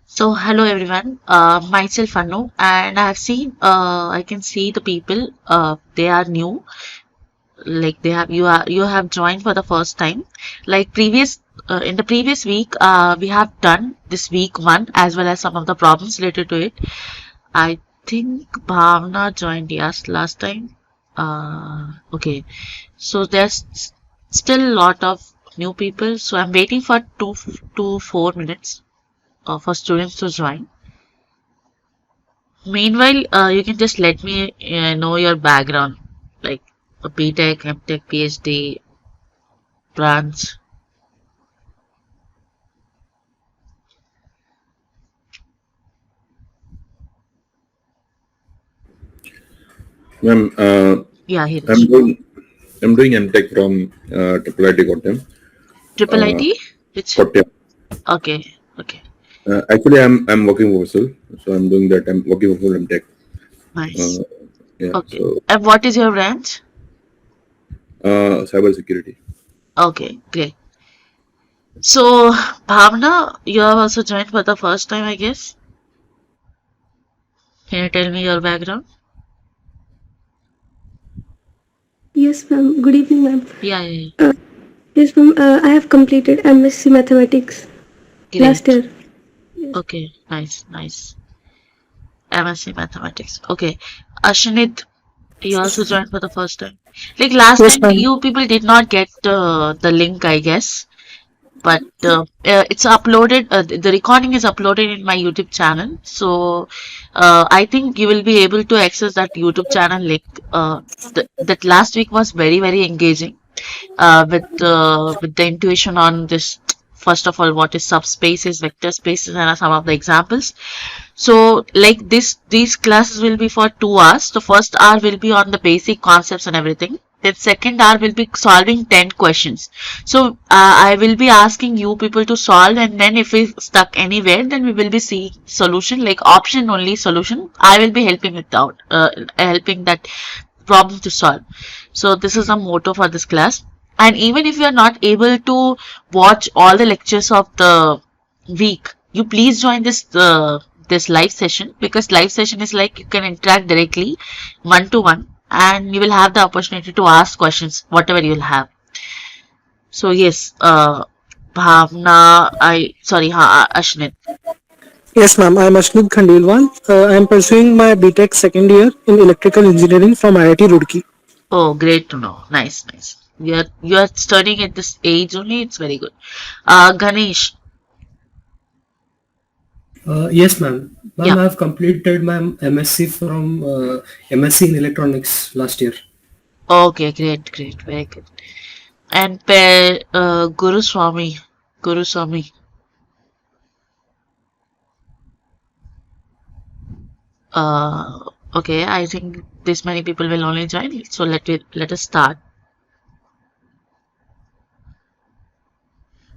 So hello everyone, myself Anu, and I can see the people, they are new, like you have joined for the first time. Like in the previous week, we have done this week one as well as some of the problems related to it. I think Bhavna joined yes last time. Okay, so still a lot of new people, so I'm waiting for 4 minutes for students to join. Meanwhile, you can just let me know your background, like a BTech, MTech, PhD, branch. Ma'am, Yeah, here I'm is doing I'm doing MTech from IIT Kottayam. triple Uh, IT. Which Kottayam. okay, okay, Actually, I'm working for Vasul, so I'm doing that. I'm working for MTech. nice. Uh, yeah, Okay, so and what is your branch? cyber security. Okay, great. So, Bhavna, you have also joined for the first time, I guess. Can you tell me your background? Yes, ma'am. Good evening, ma'am. Yeah, yeah, yeah. Uh, yes, ma'am. I have completed MSc Mathematics last Great. year. Yes. Okay, nice, nice. MSc Mathematics. Okay, Ashanit, you also joined for the first time. Like last Yes, time, ma'am. you people did not get the link, I guess. But it's uploaded. The recording is uploaded in my YouTube channel. So I think you will be able to access that YouTube channel link. That last week was very very engaging. With the intuition on this. First of all, what is subspaces, vector spaces, and some of the examples. So, like these classes will be for 2 hours. The first hour will be on the basic concepts and everything. Then second hour will be solving 10 questions. So, I will be asking you people to solve, and then if we stuck anywhere, then we will be seeing solution, like option only solution. I will be helping it out, helping that problem to solve. So, this is a motto for this class. And even if you are not able to watch all the lectures of the week, you please join this live session, because live session is like you can interact directly one to one, and you will have the opportunity to ask questions whatever you will have. So yes, Bhavna, Ashnet. Yes, ma'am. I'm Ashnit Khandelwal. I'm pursuing my BTech second year in electrical engineering from IIT Roorkee. Oh, great to know. Nice, nice. You are studying at this age only. It's very good. Ganesh. Yes, ma'am. Yeah. Ma'am, I have completed my MSc from MSc in electronics last year. Okay, great, great, very good. And Guru Swami. Guru Swami. Okay, I think this many people will only join. So let us start.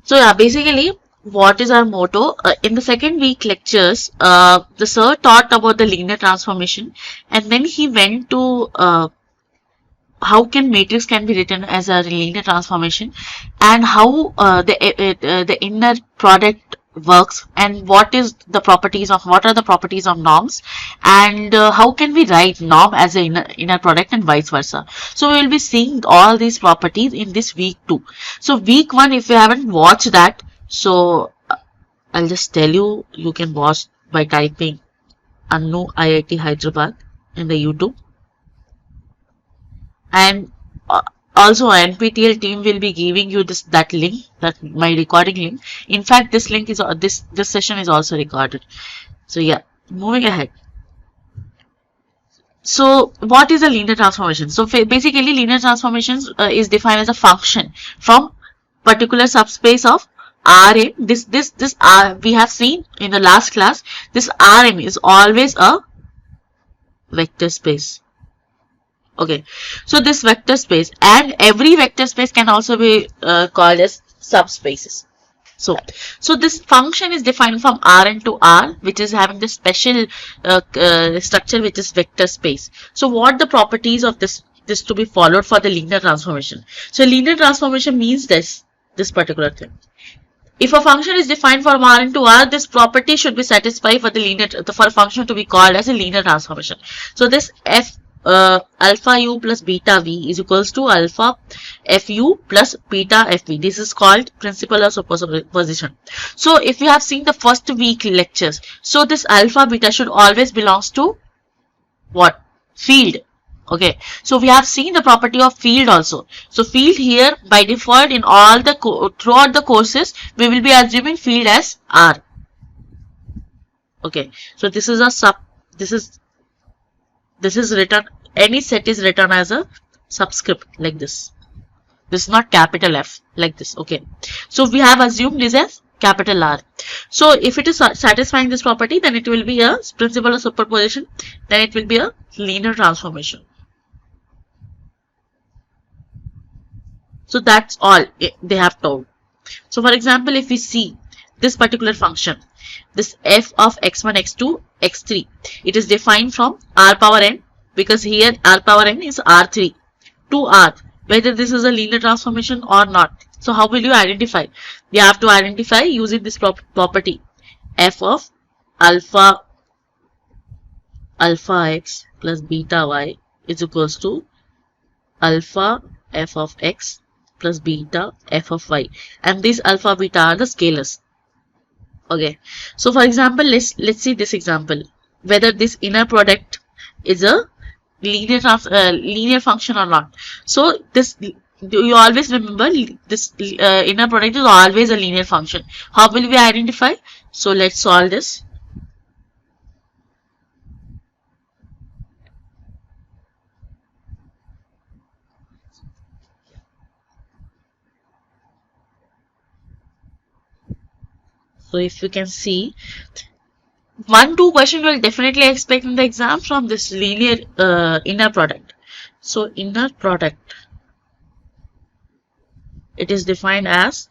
So yeah, basically, what is our motto? In the second week lectures, the sir taught about the linear transformation, and then he went to how can matrix can be written as a linear transformation, and how the inner product works, and what are the properties of norms, and how can we write norm as a inner product and vice versa. So we will be seeing all these properties in this week 2. So week 1, if you haven't watched that, so I'll just tell you, you can watch by typing Anu IIT Hyderabad in the YouTube. And also NPTEL team will be giving you that link, that my recording link. In fact, this link is this session is also recorded. So yeah, moving ahead. So what is a linear transformation? So basically, linear transformations is defined as a function from particular subspace of Rn. This we have seen in the last class. This Rn is always a vector space. Okay, so this vector space, and every vector space can also be called as subspaces. So this function is defined from Rn to R, which is having the special structure, which is vector space. So what the properties of this to be followed for the linear transformation? So linear transformation means this particular thing. If a function is defined from R into R, this property should be satisfied for for a function to be called as a linear transformation. So this alpha u plus beta v is equals to alpha fu plus beta fv. This is called principle of superposition. So if you have seen the first week lectures, so this alpha beta should always belongs to what? Field. Okay, so we have seen the property of field also. So field here by default in all the throughout the courses we will be assuming field as R. Okay, so this is written, any set is written as a subscript like this. This is not capital F like this. Okay, so we have assumed this as capital R. So if it is satisfying this property, then it will be a principle of superposition, then it will be a linear transformation. So that's all they have told. So for example, if we see this particular function, this f of x1, x2, x3, it is defined from r power n, because here r power n is r3 to r, whether this is a linear transformation or not. So how will you identify? You have to identify using this property f of alpha x plus beta y is equals to alpha f of x plus beta f of y, and these alpha beta are the scalars. Okay, so for example, let's see this example, whether this inner product is a linear function or not. So this, you always remember, this inner product is always a linear function. How will we identify? So let's solve this. So if you can see, 1-2 question will definitely expect in the exam from this linear inner product. So inner product, it is defined as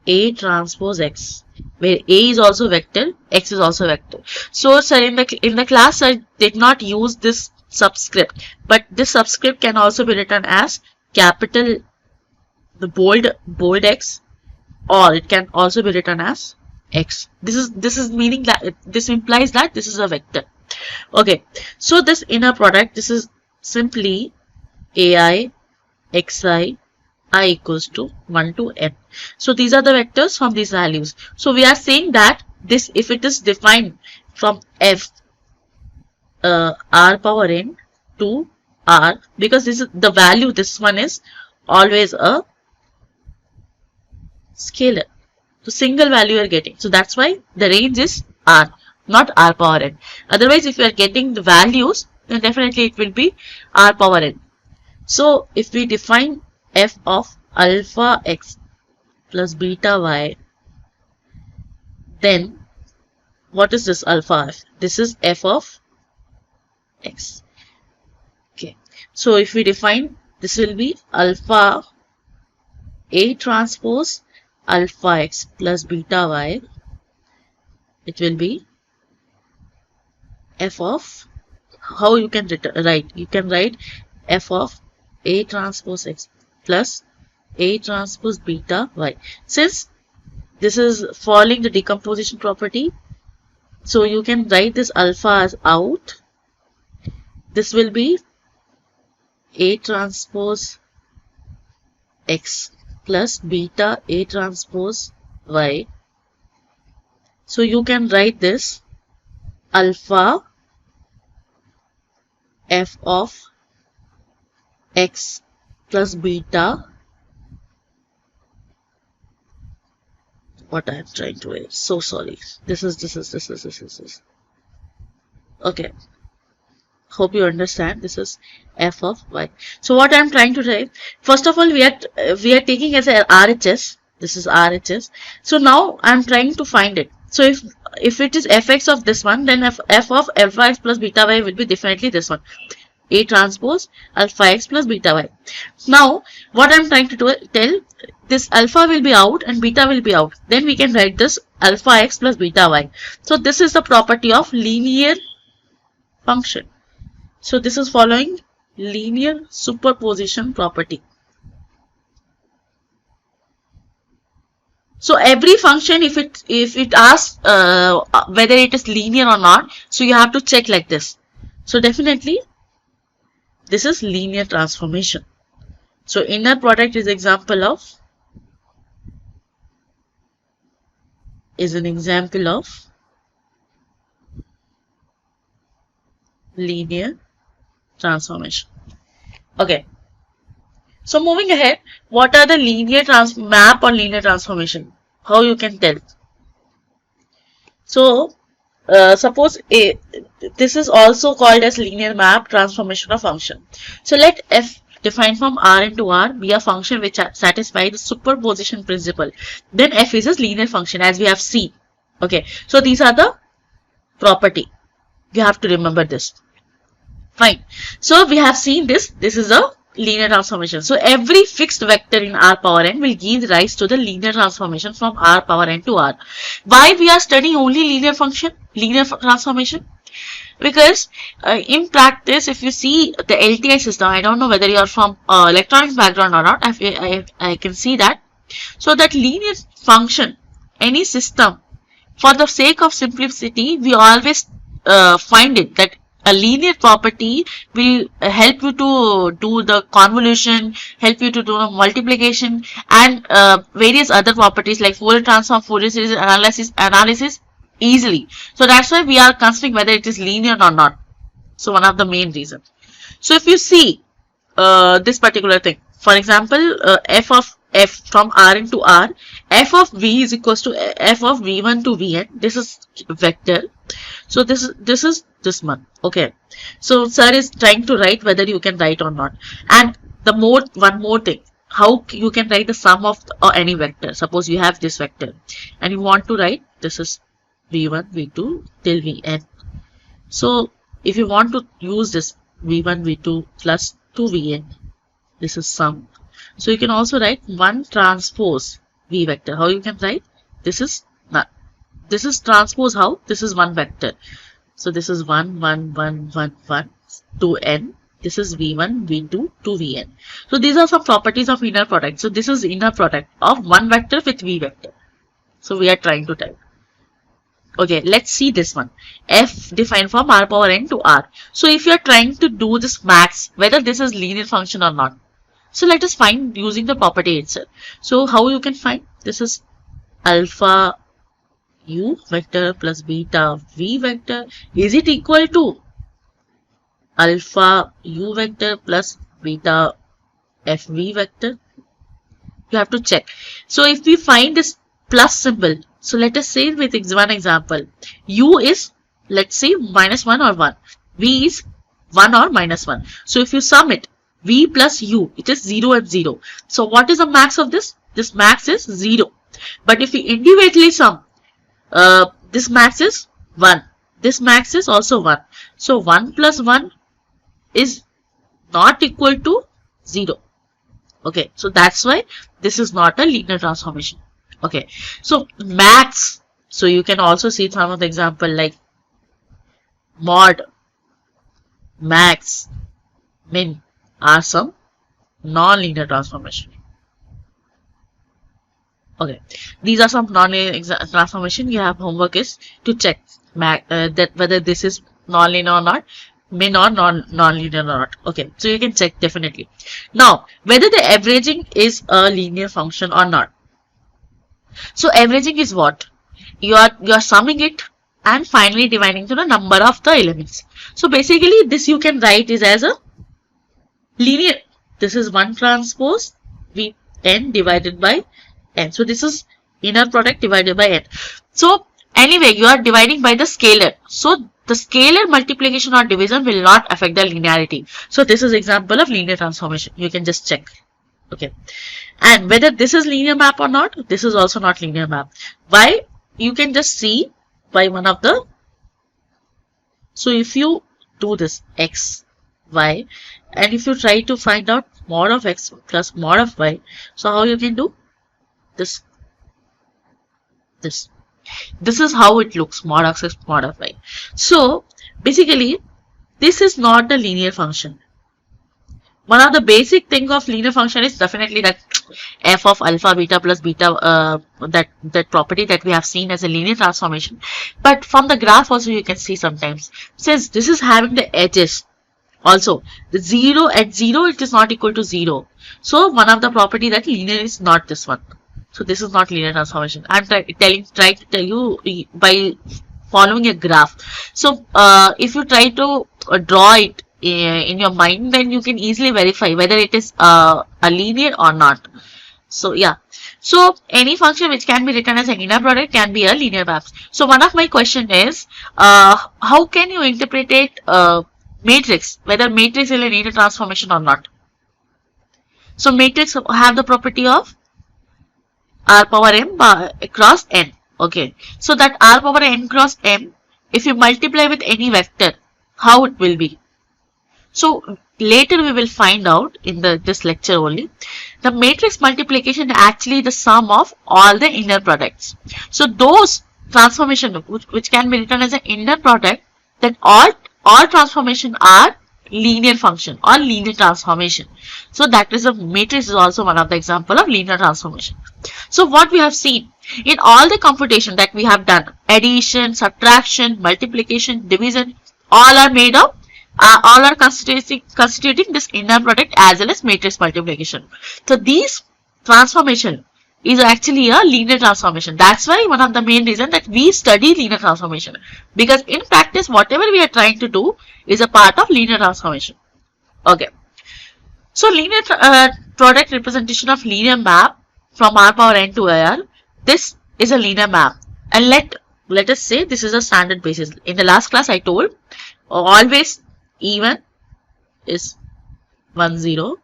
A transpose X, where A is also vector, X is also vector. So sir, in the class I did not use this subscript, but this subscript can also be written as capital, the bold X, or it can also be written as X. This is meaning that this implies that this is a vector. Okay, so this inner product, this is simply ai xi I equals to 1 to n. So these are the vectors from these values. So we are saying that this, if it is defined from f r power n to r, because this is the value, this one is always a scalar. So single value you are getting. So that's why the range is r, not r power n. Otherwise, if you are getting the values, then definitely it will be r power n. So if we define f of alpha x plus beta y, then what is this alpha f? This is f of x. Okay. So if we define, this will be alpha A transpose alpha x plus beta y. It will be f of, how you can write? You can write f of A transpose x plus A transpose beta y. Since this is following the decomposition property, so you can write this alpha as out. This will be A transpose x plus beta A transpose y. So you can write this alpha f of x plus beta, what I am trying to write, so sorry, this is okay, hope you understand. This is f of y. So what I am trying to write, first of all, we are taking as a RHS, this is RHS. So now I am trying to find it. So if it is fx of this one, then f of alpha x plus beta y will be definitely this one, A transpose alpha x plus beta y. Now what I am trying to tell, this alpha will be out and beta will be out, then we can write this alpha x plus beta y. So this is the property of linear function. So this is following linear superposition property. So every function, if it asks whether it is linear or not, so you have to check like this. So definitely this is linear transformation. So inner product is an example of linear transformation. Okay. So moving ahead, what are the linear map or linear transformation? How you can tell? So suppose this is also called as linear map transformation of function. So let f defined from R into R be a function which satisfies the superposition principle. Then f is a linear function, as we have seen. Okay, so these are the property. You have to remember this. Fine. So we have seen this. This is a linear transformation. So every fixed vector in R power n will give rise to the linear transformation from R power n to R. Why we are studying only linear transformation? Because in practice, if you see the LTI system, I don't know whether you are from electronics background or not, I can see that. So that linear function, any system, for the sake of simplicity, we always find it that a linear property will help you to do the convolution, help you to do the multiplication, and various other properties like Fourier transform, Fourier series analysis easily. So that's why we are considering whether it is linear or not. So one of the main reasons. So if you see this particular thing, for example, f of f from R into R, f of v is equals to f of v1 to vn. This is vector. So this is this one. Okay. So sir is trying to write whether you can write or not. And one more thing, how you can write the sum of any vector. Suppose you have this vector and you want to write, this is v1, v2 till vn. So if you want to use this v1, v2 plus 2vn, this is sum. So you can also write 1 transpose v vector. How you can write? This is transpose how? This is one vector. So this is 1, 1, 1, 1, 1, 2n. This is v1, v2, 2vn. So these are some properties of inner product. So this is inner product of one vector with v vector. So we are trying to type. Okay, let's see this one. F defined from R power n to R. So if you are trying to do this max, whether this is linear function or not. So let us find using the property itself. So how you can find? This is alpha u vector plus beta v vector. Is it equal to alpha u vector plus beta fv vector? You have to check. So if we find this plus symbol, so let us say with one example, u is, let's say, -1 or 1. V is 1 or -1. So if you sum it, v plus u, it is 0 and 0. So what is the max of this? This max is 0. But if we individually sum, this max is 1. This max is also 1. So 1 plus 1 is not equal to 0. Okay, so that's why this is not a linear transformation. Okay, so max. So you can also see some of the example like mod, max, min are some non-linear transformation. Okay, these are some non-linear transformation. You have homework is to check that whether this is non-linear or not, min or non-linear or not. Okay, so you can check definitely. Now, whether the averaging is a linear function or not. So averaging is what? You are summing it and finally dividing to the number of the elements. So basically this you can write is as a linear. This is 1 transpose v n divided by n. So this is inner product divided by n. So anyway, you are dividing by the scalar. So the scalar multiplication or division will not affect the linearity. So this is example of linear transformation. You can just check. Okay. And whether this is linear map or not, this is also not linear map. Why? You can just see by one of the. So if you do this x, y, and if you try to find out mod of x plus mod of y, so how you can do this? This is how it looks, mod of x, mod of y. So basically, this is not a linear function. One of the basic thing of linear function is definitely that f of alpha beta plus beta, that property that we have seen as a linear transformation. But from the graph also you can see sometimes, since this is having the edges, also the 0 at 0 it is not equal to 0. So one of the property that linear is not this one. So this is not linear transformation. I'm trying to tell you by following a graph. So if you try to draw it in your mind, then you can easily verify whether it is a linear or not. So yeah, so any function which can be written as an inner product can be a linear map. So one of my question is, how can you interpret it, matrix, whether matrix is a linear transformation or not? So matrix have the property of r power m cross n. Okay, so that r power n cross m, if you multiply with any vector, how it will be? So later we will find out in this lecture only. The matrix multiplication is actually the sum of all the inner products. So those transformation which can be written as an inner product, that all transformation are linear function or linear transformation. So that is a matrix is also one of the example of linear transformation. So what we have seen in all the computation that we have done, addition, subtraction, multiplication, division, all are made of all are constituting this inner product as well as matrix multiplication. So these transformation is actually a linear transformation. That's why one of the main reason that we study linear transformation, because in practice whatever we are trying to do is a part of linear transformation. Okay, so linear product representation of linear map from r power n to r. This is a linear map, and let us say this is a standard basis. In the last class I told always E1 is 1 0,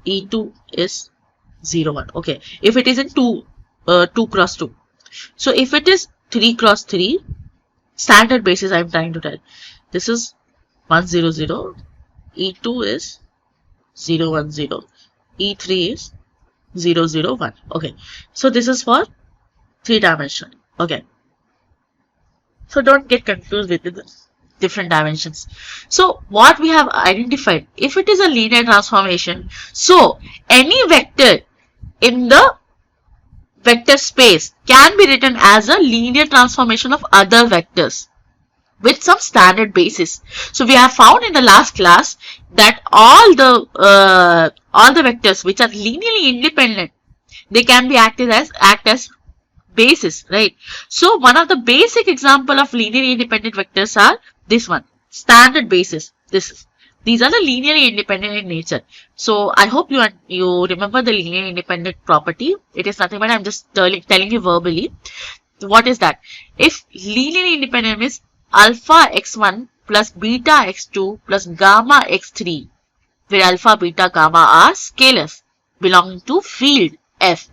E2 is 0 1. Okay, if it is in 2 cross 2. So if it is 3 cross 3, standard basis I am trying to tell. This is 1 0 0, E2 is 0 1 0, E3 is 0 0 1. Okay, so this is for 3 dimensional. Okay, so don't get confused with the different dimensions. So what we have identified, if it is a linear transformation, so any vector in the vector space can be written as a linear transformation of other vectors with some standard basis. So we have found in the last class that all the vectors which are linearly independent, they can be act as basis, right? So one of the basic example of linearly independent vectors are this one, standard basis. These are the linearly independent in nature. So I hope you remember the linear independent property. It is nothing but I'm just telling you verbally. What is that? If linearly independent means alpha x1 plus beta x2 plus gamma x3, where alpha, beta, gamma are scalars belonging to field F.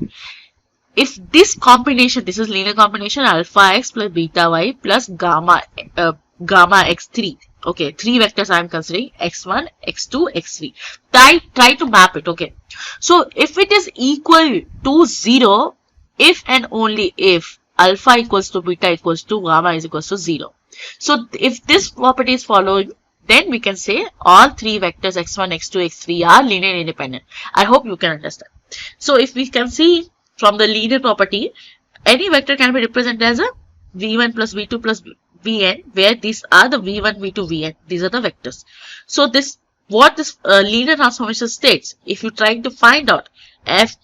If this combination, this is linear combination alpha x plus beta y plus gamma x3. Okay, 3 vectors I am considering x1, x2, x3. Try to map it. Okay, so if it is equal to 0, if and only if alpha equals to beta equals to gamma is equals to 0. So if this property is followed, then we can say all 3 vectors x1, x2, x3 are linear independent. I hope you can understand. So if we can see from the linear property, any vector can be represented as a v1 plus v2 plus vn, where these are the v1, v2, vn. These are the vectors. So what this linear transformation states, if you try to find out f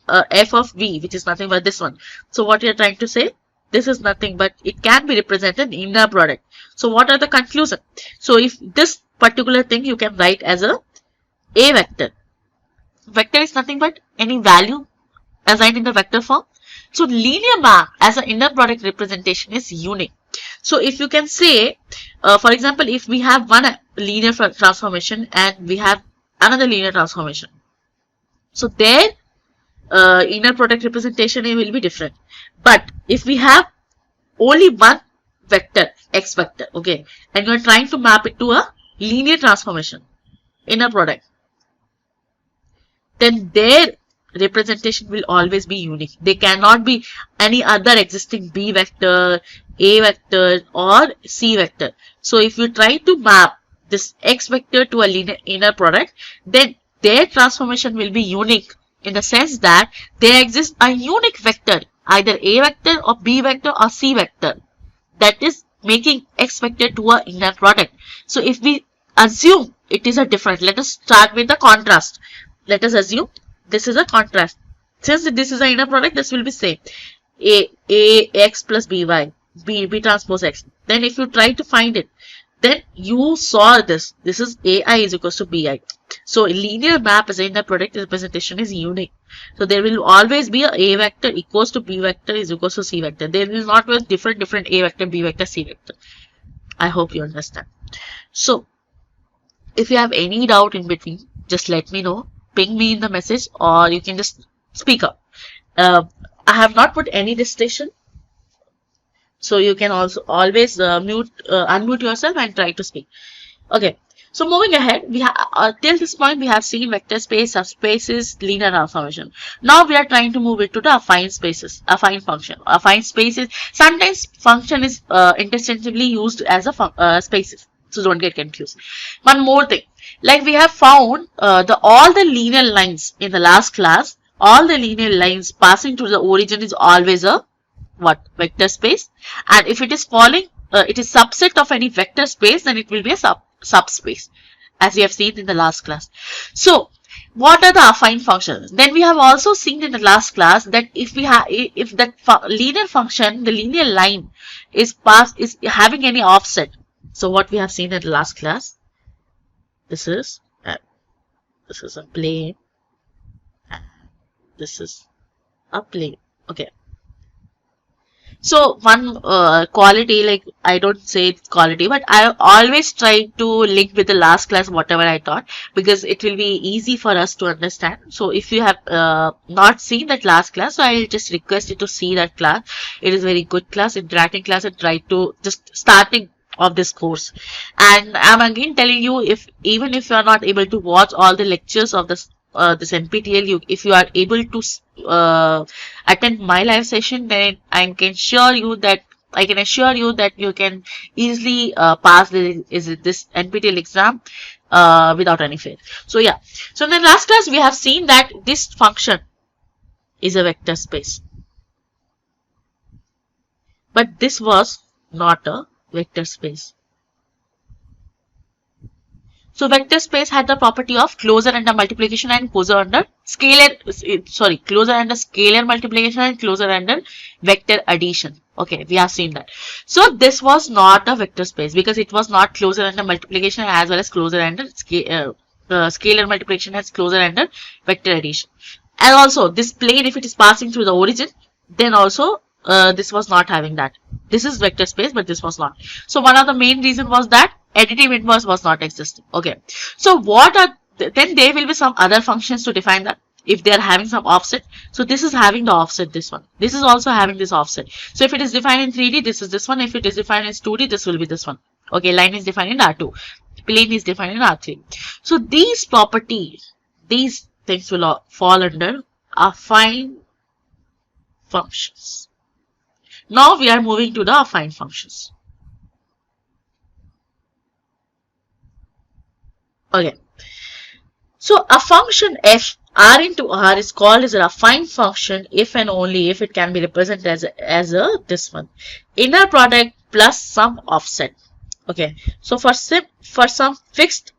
of v, which is nothing but this one. So what you are trying to say, this is nothing but it can be represented in inner product. So what are the conclusion? So if this particular thing you can write as a vector. Vector is nothing but any value assigned in the vector form. So linear map as an inner product representation is unique. So if you can say, for example, if we have one linear transformation and we have another linear transformation, so their inner product representation will be different. But if we have only one vector, x vector, okay, and you are trying to map it to a linear transformation, inner product, then their representation will always be unique. They cannot be any other existing b vector, a vector or c vector. So if you try to map this x vector to a linear inner product, then their transformation will be unique in the sense that there exists a unique vector, either A vector or B vector or C vector, that is making X vector to a inner product. So if we assume it is a different, let us start with the contrast. Let us assume this is a contrast. Since this is an inner product, this will be same. A X plus BY, B transpose X. Then if you try to find it, then you saw this. This is AI is equals to BI. So linear map as in the product representation is unique. So there will always be a vector equals to B vector is equals to C vector. There will not be different A vector, B vector, C vector. I hope you understand. So if you have any doubt in between, just let me know. Ping me in the message, or you can just speak up. I have not put any restriction, so you can also always unmute yourself and try to speak. Okay, so moving ahead, we have till this point we have seen vector space, subspaces, linear transformation. Now we are trying to move it to the affine spaces, affine function. Affine spaces, sometimes function is interchangeably used as a spaces, so don't get confused. One more thing, like we have found all the linear lines in the last class, all the linear lines passing through the origin is always a vector space, and if it is following it is subset of any vector space, then it will be a subspace, as we have seen in the last class. So what are the affine functions? Then we have also seen in the last class that if that linear function, the linear line is having any offset. So what we have seen in the last class, this is a plane, and this is a plane. Okay. So one quality, like I don't say it's quality, but I always try to link with the last class whatever I taught, because it will be easy for us to understand. So if you have not seen that last class, so I'll just request you to see that class. It is very good class, interacting class, and try to just starting of this course. And I'm again telling you, even if you are not able to watch all the lectures of this NPTEL, if you are able to attend my live session, then I can assure you that you can easily pass this NPTEL exam without any fail. So yeah, so in the last class we have seen that this function is a vector space, but this was not a vector space. So vector space had the property of closure under multiplication and closure under closure under scalar multiplication and closure under vector addition. Okay, we have seen that. So this was not a vector space because it was not closure under multiplication as well as closure under scalar multiplication as closure under vector addition. And also this plane, if it is passing through the origin, then also this was not having that. This is vector space, but this was not. So one of the main reason was that additive inverse was not existing. Okay, so then there will be some other functions to define that if they are having some offset. So this is having the offset, this one. This is also having this offset. So if it is defined in 3D, this is this one. If it is defined as 2D, this will be this one. Okay, line is defined in R2. Plane is defined in R3. So these properties, these things will fall under affine functions. Now we are moving to the affine functions. Okay, so a function f r into r is called as an affine function if and only if it can be represented as this one, inner product plus some offset. Okay, so for some fixed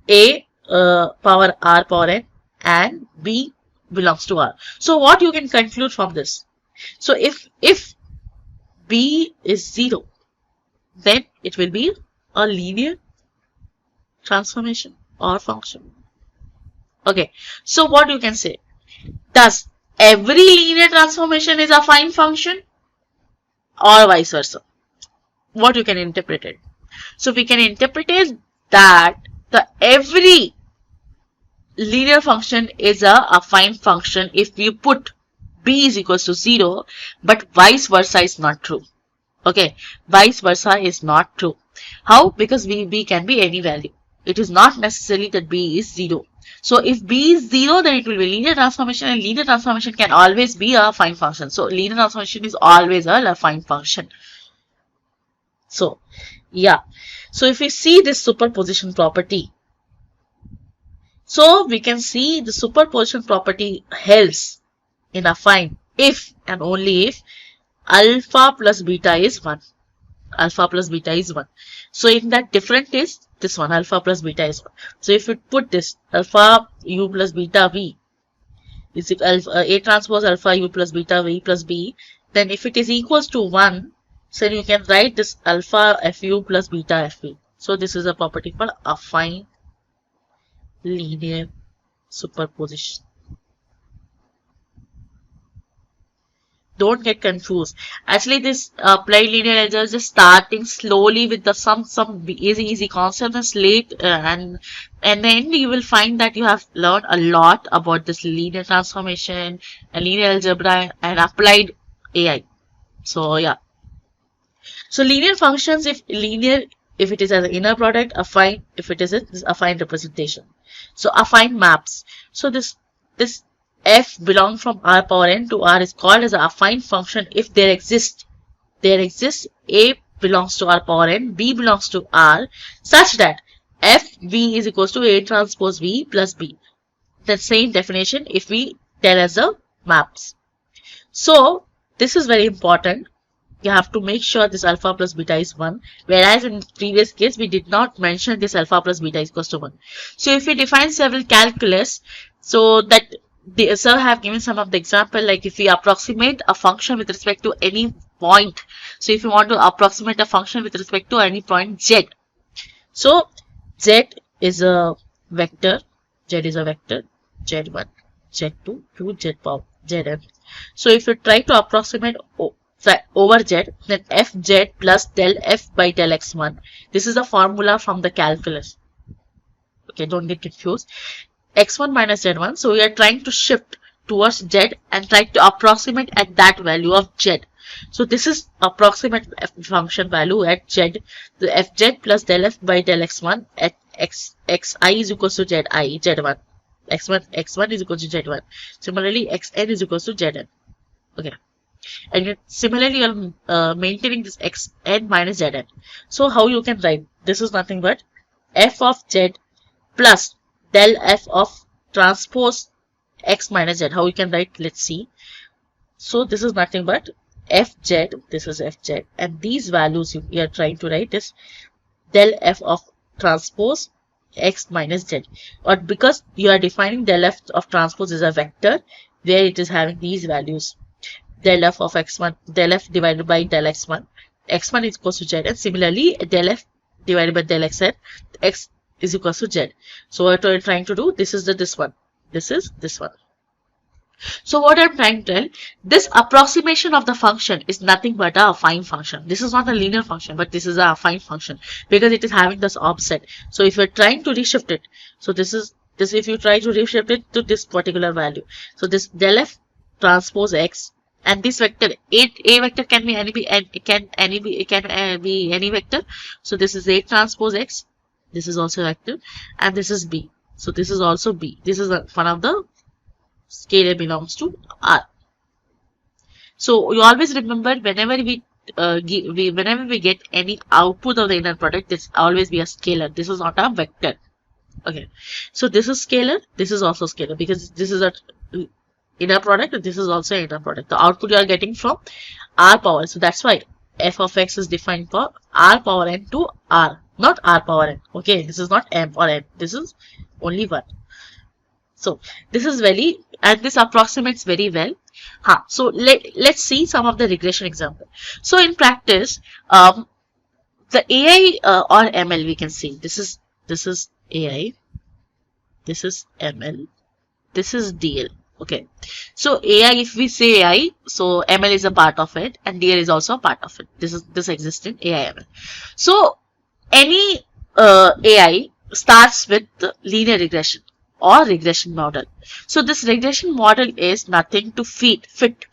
a power r power n and b belongs to r. So what you can conclude from this? So if b is 0, then it will be a linear transformation or function. Okay, so what you can say? Does every linear transformation is a affine function or vice versa? What you can interpret it? So we can interpret it that every linear function is a affine function if you put b is equals to 0, but vice versa is not true. Okay, vice versa is not true. How? Because b can be any value. It is not necessarily that b is 0. So if b is 0, then it will be linear transformation, and linear transformation can always be a affine function. So linear transformation is always a affine function. So yeah, so if we see this superposition property, So we can see the superposition property holds in affine if and only if alpha plus beta is 1. Alpha plus beta is 1. So in that different is this one, alpha plus beta is 1. So if we put this alpha u plus beta v is A transpose alpha u plus beta v plus b, then if it is equals to 1, so you can write this alpha fu plus beta fv. So this is a property called affine linear superposition. Don't get confused. Actually, this applied linear algebra is just starting slowly with the some easy concepts, and late and then you will find that you have learned a lot about this linear transformation and linear algebra and applied AI. So yeah. So linear functions, if it is an inner product, affine if it is this affine representation. So affine maps. So this f belongs from R power n to R is called as an affine function if there exists A belongs to R power n, B belongs to R, such that f v is equals to A transpose v plus b. The same definition if we tell as a maps. So this is very important. You have to make sure this alpha plus beta is 1, whereas in previous case we did not mention this alpha plus beta is equals to 1. So if we define several calculus, so that the sir have given some of the example, like if we approximate a function with respect to any point. So if you want to approximate a function with respect to any point z, so z is a vector, z1, z2 to z power zn. So if you try to approximate over z, then fz plus del f by del x1. This is a formula from the calculus. Okay, don't get confused. x1 minus z1. So we are trying to shift towards z and try to approximate at that value of z. So this is approximate function value at z. The fz plus del f by del x1 at xi is equals to z1. x1 is equals to z1. Similarly, xn is equals to zn. Okay. And similarly, you are maintaining this xn minus zn. So how you can write? This is nothing but f of z plus del f of transpose x minus z. How you can write? Let's see. So this is nothing but fz. This is fz, and these values you are trying to write is del f of transpose x minus z. But because you are defining del f of transpose as a vector, where it is having these values. Del f of x1, del f divided by del x1 is equals to z, and similarly del f divided by del xn, x is equals to z. So what are you trying to do? This is this one. This is this one. So what I'm trying to tell, this approximation of the function is nothing but a affine function. This is not a linear function, but this is a affine function because it is having this offset. So if you're trying to reshift it, so this is this. If you try to reshift it to this particular value, so this del f transpose x. And this vector, a vector can be any vector. So this is A transpose x. This is also a vector, and this is B. So this is also B. This is one of the scalar belongs to R. So you always remember whenever whenever we get any output of the inner product, this always be a scalar. This is not a vector. Okay. So this is scalar. This is also scalar because this is a inner product, and this is also an inner product. The output you are getting from R power. So that's why f of x is defined for R power n to R, not R power n. Okay, this is not m or n. This is only 1. So this is and this approximates very well. So let's see some of the regression example. So in practice, the AI or ML, we can see this is AI, this is ML, this is DL. Okay, so AI, if we say AI, so ML is a part of it, and DL is also a part of it. This exists in AI ML. So any AI starts with the linear regression or regression model. So this regression model is nothing to fit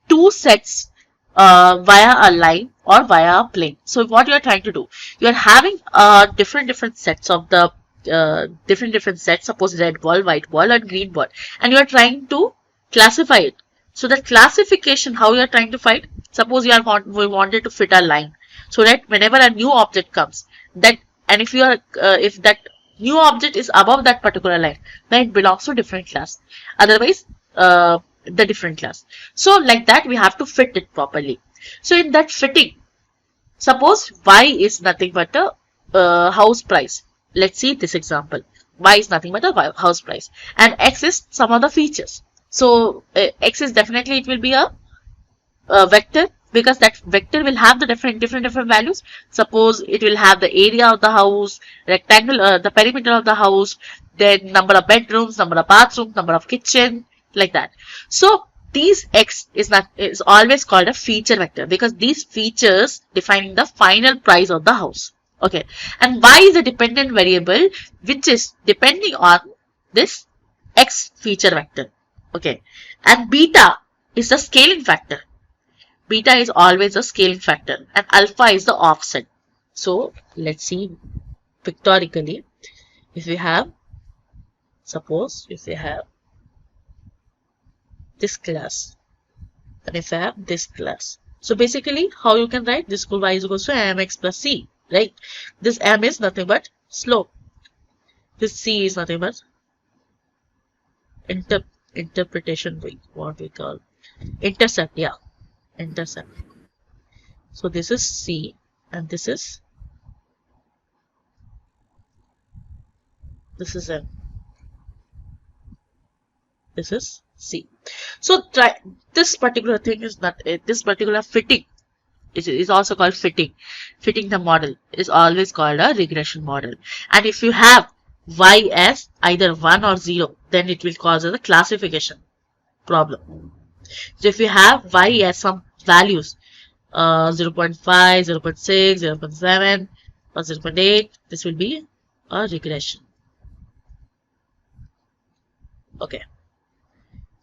two sets via a line or via a plane. So what you are trying to do, you are having different sets of the different sets, suppose red ball, white ball, and green ball, and you are trying to classify it. So the classification, how you are trying to find, suppose we wanted to fit a line, so that whenever a new object comes, that, and if you are if that new object is above that particular line, then it belongs to different class. Otherwise, the different class. So like that, we have to fit it properly. So in that fitting, suppose y is nothing but a house price. Let's see this example. Y is nothing but a house price, and x is some other features. So x is definitely, it will be a vector, because that vector will have the different values. Suppose it will have the area of the house, rectangle, the perimeter of the house, then number of bedrooms, number of bathrooms, number of kitchen, like that. So these x is always called a feature vector, because these features defining the final price of the house. Okay, and y is a dependent variable which is depending on this x feature vector. Okay, and beta is the scaling factor. Beta is always a scaling factor, and alpha is the offset. So let's see pictorially. If we have, suppose if we have this class, and if I have this class, so basically how you can write this, y is equals to mx plus c, right? This m is nothing but slope, this c is nothing but interpretation, what we call intercept. Yeah, intercept. So this is c, and this is m, this is c. So this particular thing is not this particular fitting is also called fitting. Fitting the model is always called a regression model. And if you have y as either 1 or 0, then it will cause a classification problem. So if you have y as some values 0.5, 0.6, 0.7 or 0.8, this will be a regression. Okay,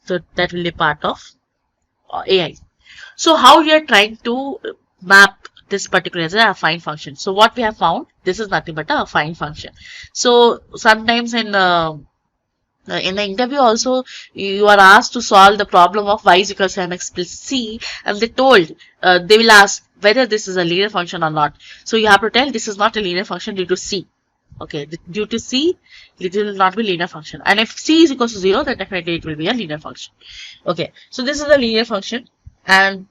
so that will be part of AI. So how we are trying to map this particular as a affine function. So what we have found, this is nothing but a affine function. So sometimes in the interview also, you are asked to solve the problem of y is equals to mx plus c, and they told, they will ask whether this is a linear function or not. So you have to tell this is not a linear function due to c. Okay, due to c, it will not be linear function. And if c is equals to 0, then definitely it will be a linear function. Okay, so this is a linear function, and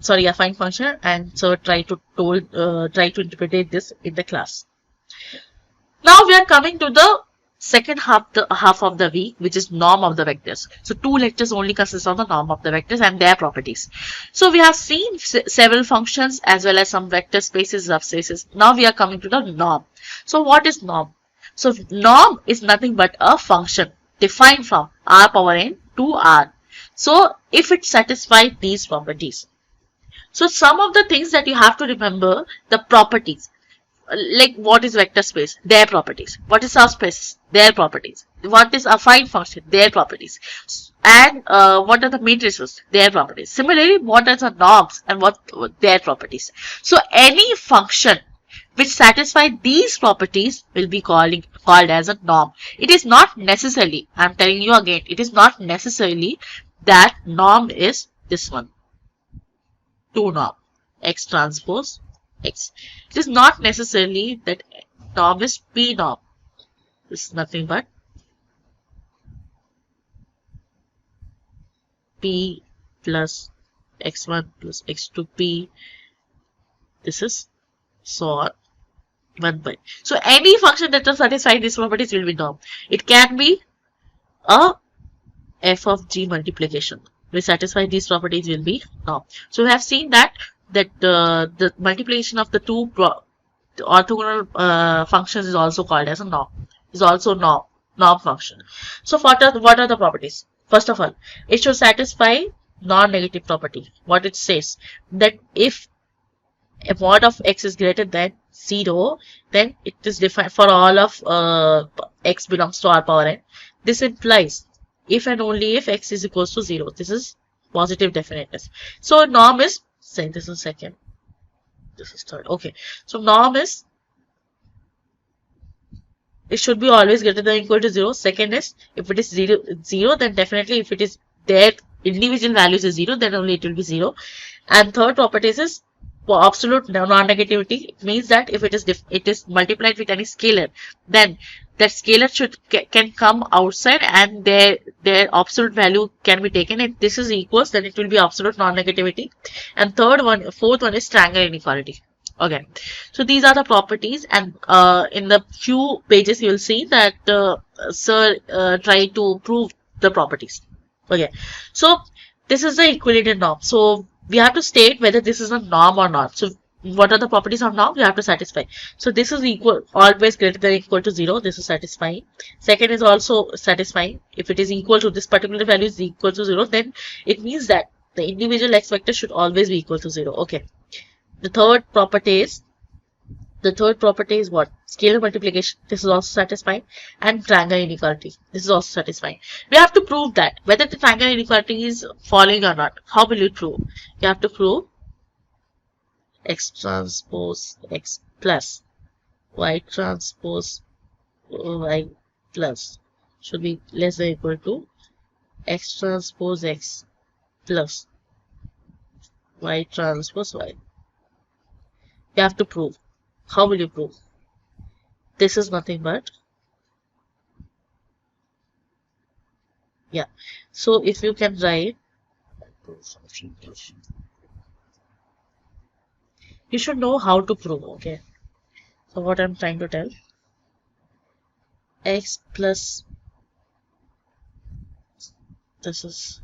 sorry, affine function, and so try to interpret this in the class. Now we are coming to the second half of the week, which is norm of the vectors. So 2 lectures only consist of the norm of the vectors and their properties. So we have seen several functions as well as some vector spaces, subspaces. Now we are coming to the norm. So what is norm? So norm is nothing but a function defined from r power n to r. So if it satisfies these properties. So some of the things that you have to remember, the properties. Like what is vector space? Their properties. What is subspace? Their properties. What is affine function? Their properties. And what are the matrices? Their properties. Similarly, what are the norms and what their properties? So any function which satisfy these properties will be called as a norm. It is not necessarily, I am telling you again, it is not necessarily that norm is this one. 2 norm. X transpose X. It is not necessarily that norm is P norm. This is nothing but P plus X1 plus X2 P. This is so on 1 by. So any function that will satisfy these properties will be norm. It can be a f of g multiplication. Will satisfy these properties will be norm. So we have seen that the multiplication of the two orthogonal functions is also called as a norm. Is also norm function. So what are the properties? First of all, it should satisfy non-negative property. What it says, that if a mod of x is greater than 0, then it is defined for all of x belongs to r power n. This implies if and only if x is equals to 0. This is positive definiteness. So norm is, say this is second, this is third. Okay, so norm is, it should be always greater than or equal to 0. Second is, if it is 0, then definitely if it is there individual values is 0, then only it will be 0. And third property is absolute non-negativity. It means that if it is multiplied with any scalar, then that scalar can come outside and their absolute value can be taken. If this is equals, then it will be absolute non-negativity. And fourth one is triangle inequality. Okay, so these are the properties, and in the few pages you will see that sir try to prove the properties. Okay, so this is the equilibrium norm. So we have to state whether this is a norm or not. So what are the properties of norm? We have to satisfy. So this is equal, always greater than or equal to 0. This is satisfying. Second is also satisfying. If it is equal to this particular value is equal to 0, then it means that the individual x vector should always be equal to 0. Okay. The third property is what? Scalar multiplication. This is also satisfying. And triangle inequality. This is also satisfying. We have to prove that whether the triangle inequality is following or not. How will you prove? You have to prove x transpose x plus y transpose y plus should be less than or equal to x transpose x plus y transpose y. You have to prove. How will you prove? This is nothing but, yeah. So if you can write, you should know how to prove. Okay. So what I'm trying to tell, x plus, this is,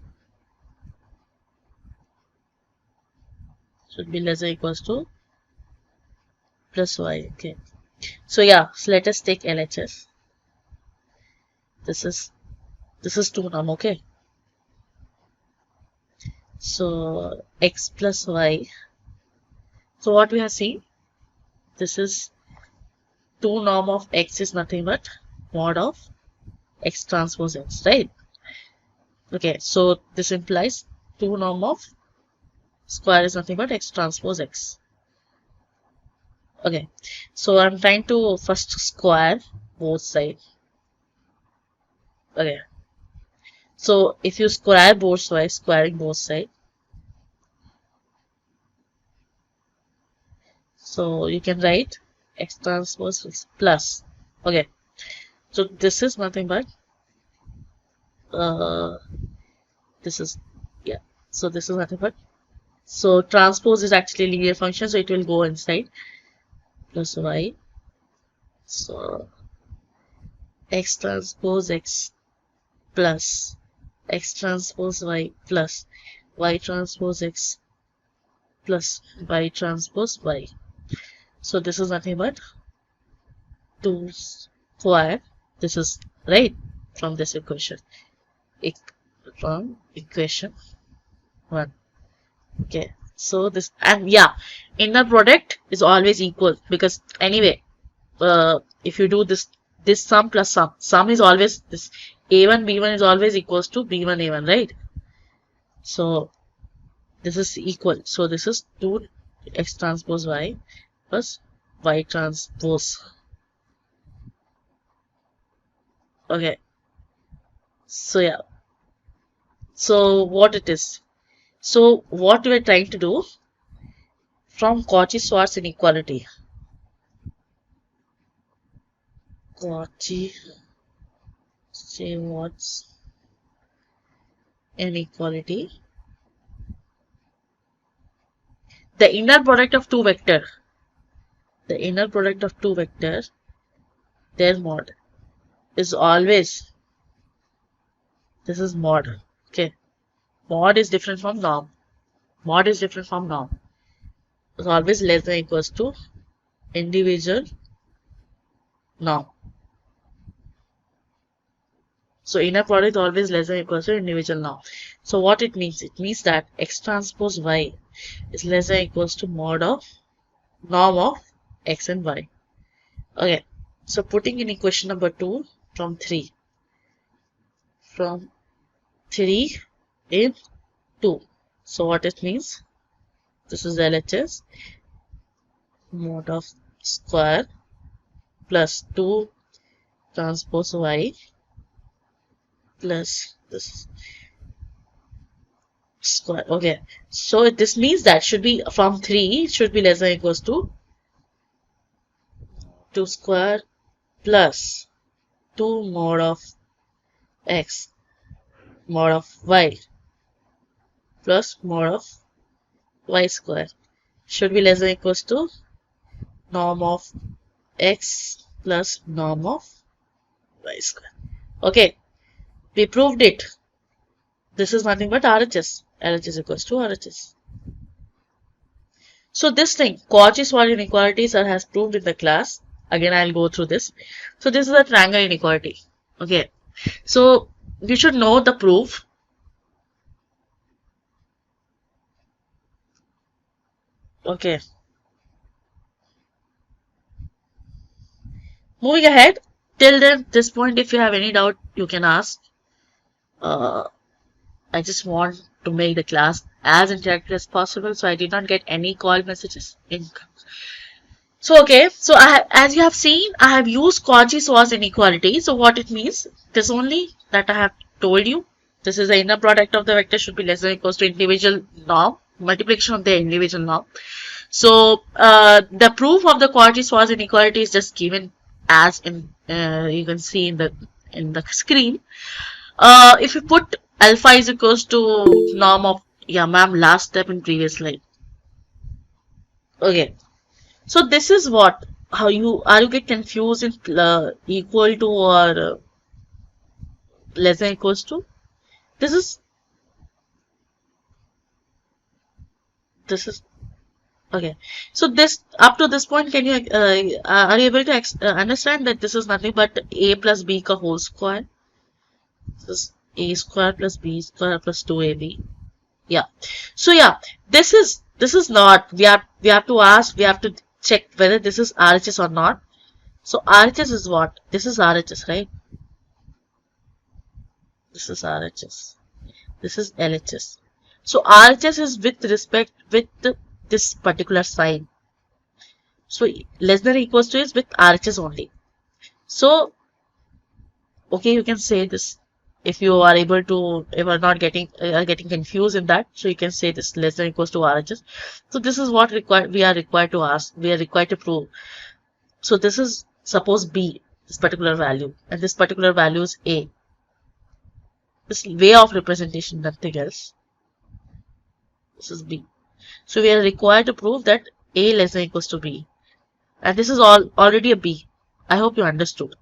should be less than or equals to plus y. Okay. So yeah, so let us take LHS. This is 2 norm. Okay. So x plus y. So what we have seen, this is 2 norm of x is nothing but mod of x transpose x, right? Okay, so this implies 2 norm of square is nothing but x transpose x. Okay, so I'm trying to first square both sides. Okay, so if you square both sides, squaring both sides, so you can write x transpose x plus. Okay, so this is nothing but this is, yeah, so this is nothing but, so transpose is actually a linear function, so it will go inside plus y. So x transpose x plus x transpose y plus y transpose x plus y transpose y. So this is nothing but 2 square. This is right from this equation. From equation 1. Okay. So this, and yeah, inner product is always equal, because anyway, if you do this sum plus sum is always this a1 b1 is always equals to b1 a1, right? So this is equal. So this is 2 x transpose y plus y transpose. Okay. So yeah. So what it is? So what we're trying to do from Cauchy-Schwarz inequality. Cauchy-Schwarz inequality. The inner product of two vectors. The inner product of two vectors, their mod is always, this is mod. Okay. Mod is different from norm. Mod is different from norm. It's always less than or equals to individual norm. So inner product is always less than or equals to individual norm. So what it means? It means that x transpose y is less than or equals to mod of norm of x and y. Okay. So putting in equation number 2 from 3. From 3 in 2. So what it means? This is LHS mod of square plus 2 transpose y plus this square. Okay. So this means that should be from 3, it should be less than or equals to 2 square plus 2 mod of x mod of y plus mod of y square should be less than or equals to norm of x plus norm of y square. Okay, we proved it. This is nothing but RHS. LHS equals to RHS. So this thing, Cauchy-Schwarz inequality, sir has proved in the class. Again, I'll go through this. So this is a triangle inequality. Okay. So you should know the proof. Okay. Moving ahead. Till then, this point, if you have any doubt, you can ask. I just want to make the class as interactive as possible, so I did not get any call messages in. So okay, so as you have seen, I have used Cauchy-Schwarz inequality. So what it means, this only that I have told you. This is the inner product of the vector should be less than or equals to individual norm, multiplication of the individual norm. So the proof of the Cauchy-Schwarz inequality is just given as in you can see in the screen. If you put alpha is equals to norm of, yeah ma'am, last step in previous slide. Okay, so this is what, how you get confused in equal to or less than equals to. This is okay. So this, up to this point, can you are you able to understand that this is nothing but a plus b ka whole square? This is a square plus b square plus 2ab. Yeah. So yeah, this is not, we have to ask, we have to check whether this is RHS or not. So RHS is what? This is RHS, right? This is RHS. This is LHS. So RHS is with respect with this particular sign. So less than or equals to is with RHS only. So okay, you can say this. If you are able to, if you are not getting confused in that, so you can say this less than or equals to RHS. So this is what we are required to ask, we are required to prove. So this is, suppose B, this particular value, and this particular value is A. This way of representation, nothing else. This is B. So we are required to prove that A less than or equals to B. And this is already a B. I hope you understood.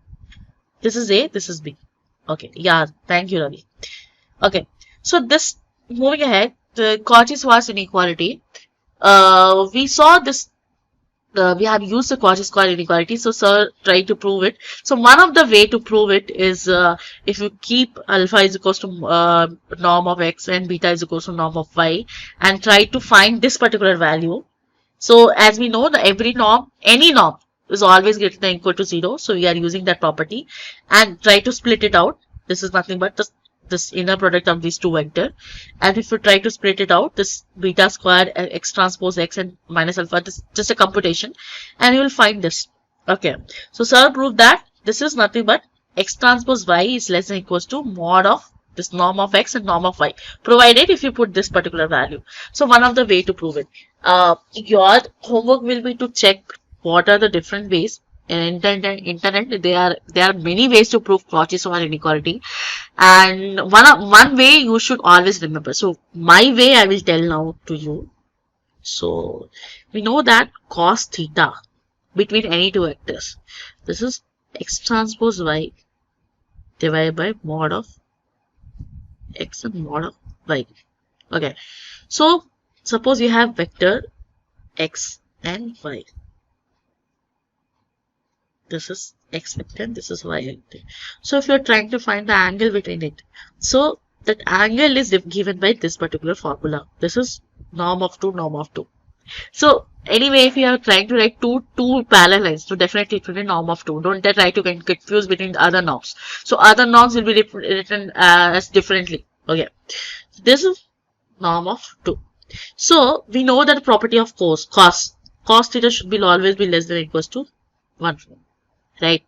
This is A, this is B. Okay, yeah, thank you, Ravi. Okay, so this, moving ahead, the Cauchy-Schwarz inequality, we saw this, we have used the Cauchy-Schwarz inequality, so sir tried to prove it. So one of the way to prove it is, if you keep alpha is equals to norm of x and beta is equals to norm of y, and try to find this particular value. So as we know, every norm, any norm, is always greater than or equal to 0. So we are using that property and try to split it out. This is nothing but this inner product of these two vectors. And if you try to split it out, this beta squared x transpose x and minus alpha, this is just a computation, and you will find this. Okay, so sir proved that this is nothing but x transpose y is less than or equals to mod of this norm of x and norm of y, provided if you put this particular value. So one of the way to prove it, your homework will be to check what are the different ways. In internet, there are many ways to prove Cauchy-Schwarz inequality, and one way you should always remember. So my way I will tell now to you. So we know that cos theta between any two vectors, this is x transpose y divided by mod of x and mod of y. Okay, so suppose you have vector x and y. This is x vector and this is y vector. So if you are trying to find the angle between it, so that angle is given by this particular formula. This is norm of 2, norm of 2. So anyway, if you are trying to write two parallel lines, so definitely it will be norm of 2. Don't try to get confused between the other norms. So other norms will be written as differently. Okay, this is norm of 2. So we know that the property of cos theta should be always be less than or equals to 1, right?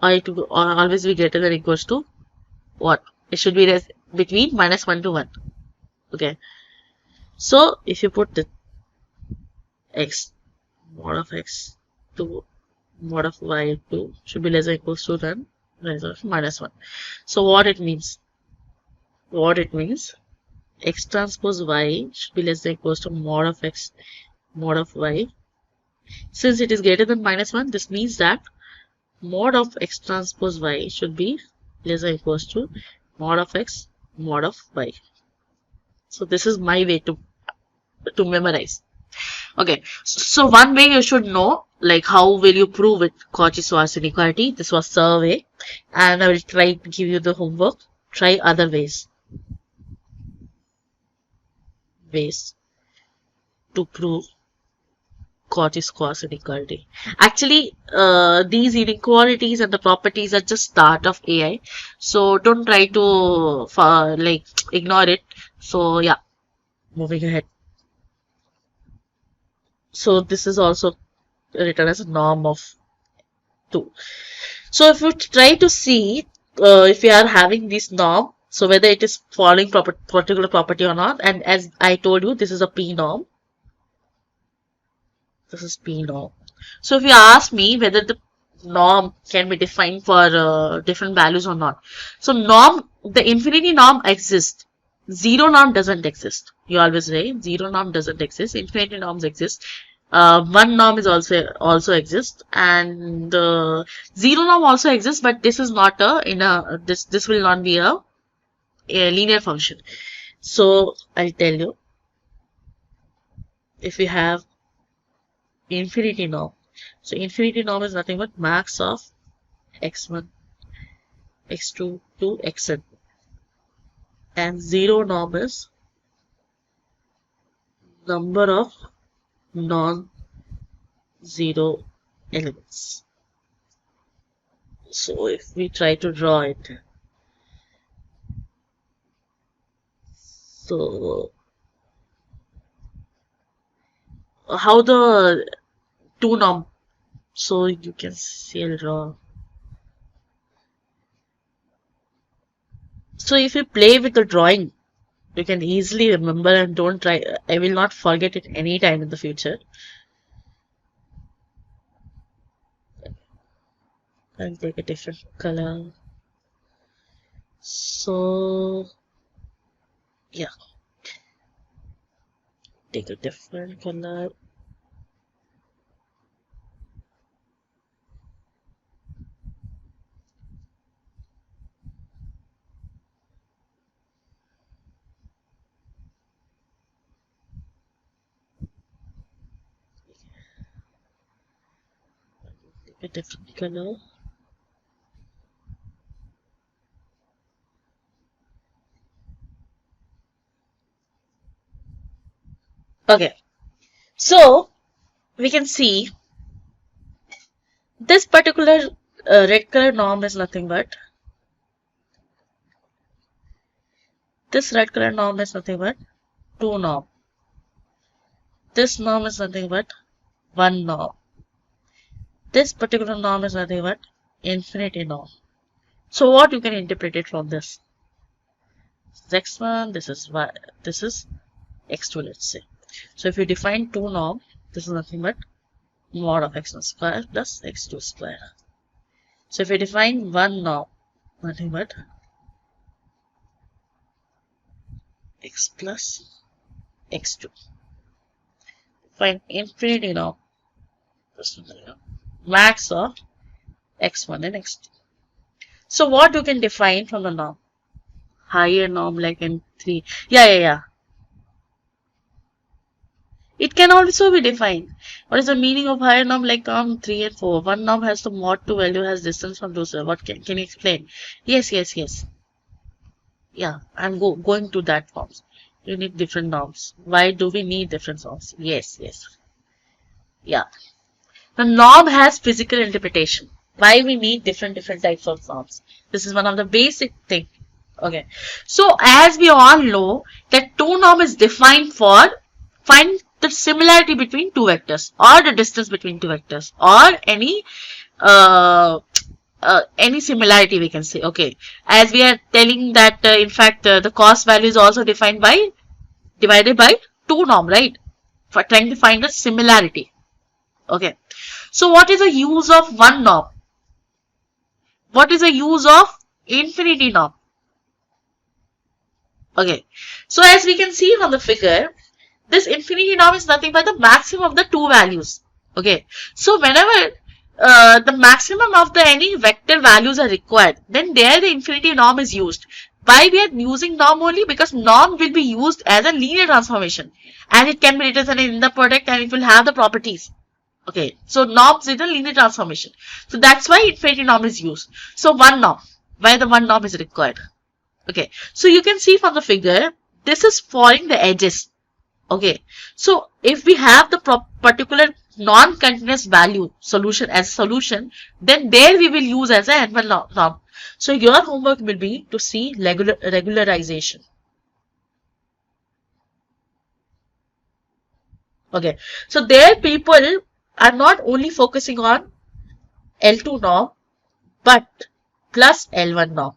Or it will always be greater than or equals to what? It should be between -1 to 1. Okay, so if you put the x, mod of x to mod of y to should be less than or equals to then minus 1. So what it means? X transpose y should be less than or equals to mod of x mod of y. Since it is greater than minus 1, this means that mod of x transpose y should be less than or equals to mod of x mod of y. So this is my way to memorize. Okay, so one way you should know, like how will you prove it, Cauchy-Schwarz inequality. This was survey, and I will try to give you the homework. Try other ways to prove Cauchy-Schwarz inequality. Actually, these inequalities and the properties are just start of AI, so don't try to ignore it. So yeah, moving ahead. So this is also written as a norm of 2. So if you try to see if you are having this norm, so whether it is following particular property or not, and as I told you, this is a P norm. This is P norm. So if you ask me whether the norm can be defined for different values or not, so the infinity norm exists. Zero norm doesn't exist. You always say zero norm doesn't exist. Infinity norms exist. One norm is also exists, and zero norm also exists, but this is not this will not be a linear function. So I'll tell you, if we have infinity norm, so infinity norm is nothing but max of x1, x2 to xn, and zero norm is number of non-zero elements. So if we try to draw it, so how the 2 norm, so you can see I'll draw. So if you play with the drawing, you can easily remember, and don't try. I will not forget it any time in the future. I'll take a different color. So yeah, take a different color. Take a different color. Okay, so we can see this particular red color norm is nothing but 2 norm. This norm is nothing but 1 norm. This particular norm is nothing but infinity norm. So what you can interpret it from this? This is x1, this is y, this is x2, let's say. So if you define 2 norm, this is nothing but mod of x1 square plus x2 square. So if you define 1 norm, nothing but x plus x2. Find infinity norm, max of x1 and x2. So what you can define from the norm? Higher norm like in 3. Yeah. It can also be defined. What is the meaning of higher norm like 3 and 4? One norm has the mod to value has distance from 2. So what can you explain? Yes. Yeah, I'm going to that forms. You need different norms. Why do we need different norms? Yes. Yeah. The norm has physical interpretation. Why we need different types of norms? This is one of the basic thing. Okay. So as we all know that 2 norm is defined for find the similarity between 2 vectors or the distance between 2 vectors or any similarity we can say. Okay. As we are telling that in fact the cost value is also defined by divided by 2 norm, right? For trying to find a similarity. Okay. So what is the use of 1 norm? What is the use of infinity norm? Okay. So as we can see from the figure, this infinity norm is nothing but the maximum of the two values. Okay. So whenever the maximum of the any vector values are required, then there the infinity norm is used. Why we are using norm only? Because norm will be used as a linear transformation, and it can be written in the product and it will have the properties. Okay, so norms is a linear transformation. So that's why infinity norm is used. So 1 norm, why the 1 norm is required? Okay, so you can see from the figure, this is following the edges. Okay, so if we have the particular non-continuous value solution as solution, then there we will use as a n1 norm. So your homework will be to see regularization. Okay, so there people are not only focusing on L2 norm, but plus L1 norm.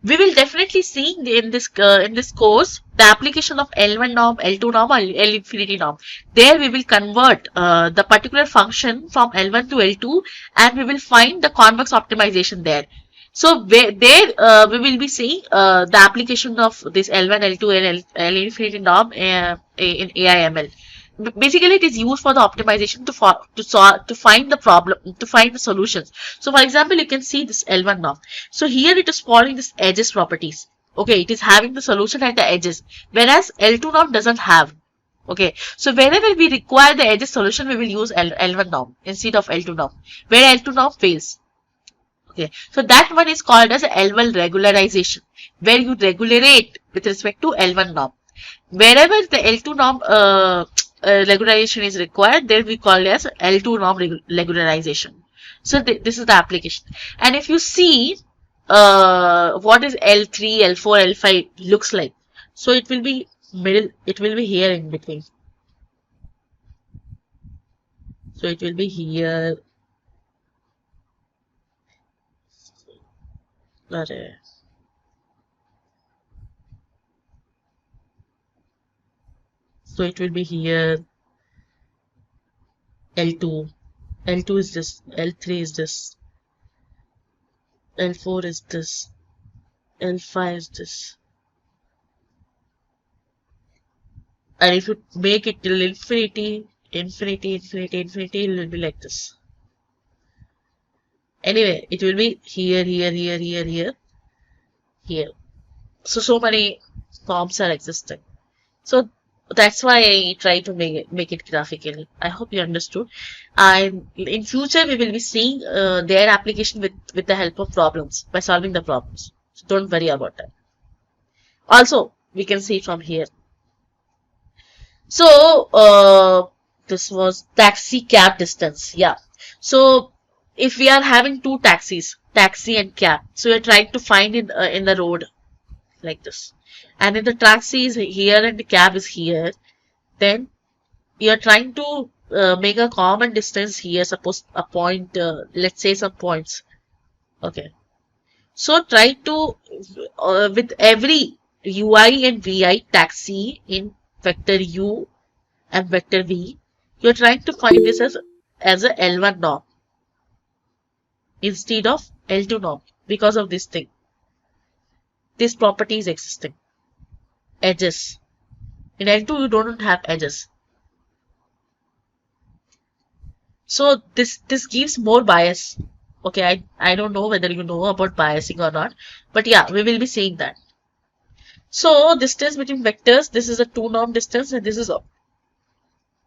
We will definitely see in this course the application of L1 norm, L2 norm, or L infinity norm. There we will convert the particular function from L1 to L2, and we will find the convex optimization there. So there we will be seeing the application of this L1, L2, and L infinity norm in AIML. Basically, it is used for the optimization to find the problem, to find the solutions. So for example, you can see this L1 norm. So here it is following this edges properties. Okay, it is having the solution at the edges, whereas L2 norm doesn't have. Okay, so whenever we require the edges solution, we will use L1 norm instead of L2 norm, where L2 norm fails. Okay, so that one is called as L1 regularization, where you regulate with respect to L1 norm. Wherever the L2 norm regularization is required, there we call it as L2 norm regularization. So this is the application. And if you see what is L3, L4, L5 looks like, so it will be middle, it will be here in between. So it will be here. So it will be here. L2. L2 is this. L3 is this. L4 is this. L5 is this. And if you make it till infinity, infinity, infinity, infinity, it will be like this. Anyway, it will be here, here, here, here, here, here. So many forms are existing. So that's why I try to make it graphically. I hope you understood. And in future, we will be seeing their application with the help of problems, by solving the problems. So don't worry about that. Also, we can see from here. So this was taxi cab distance. Yeah. So if we are having two taxis, taxi and cab, so we're trying to find in the road like this. And if the taxi is here and the cab is here, then you are trying to make a common distance here, suppose a point, let's say some points. Okay. So try to, with every ui and vi taxi in vector u and vector v, you're trying to find this as a L1 norm instead of L2 norm because of this thing. This property is existing. Edges. In L2 you don't have edges. So this gives more bias. Okay, I don't know whether you know about biasing or not, but yeah, we will be seeing that. So distance between vectors, this is a 2 norm distance, and this is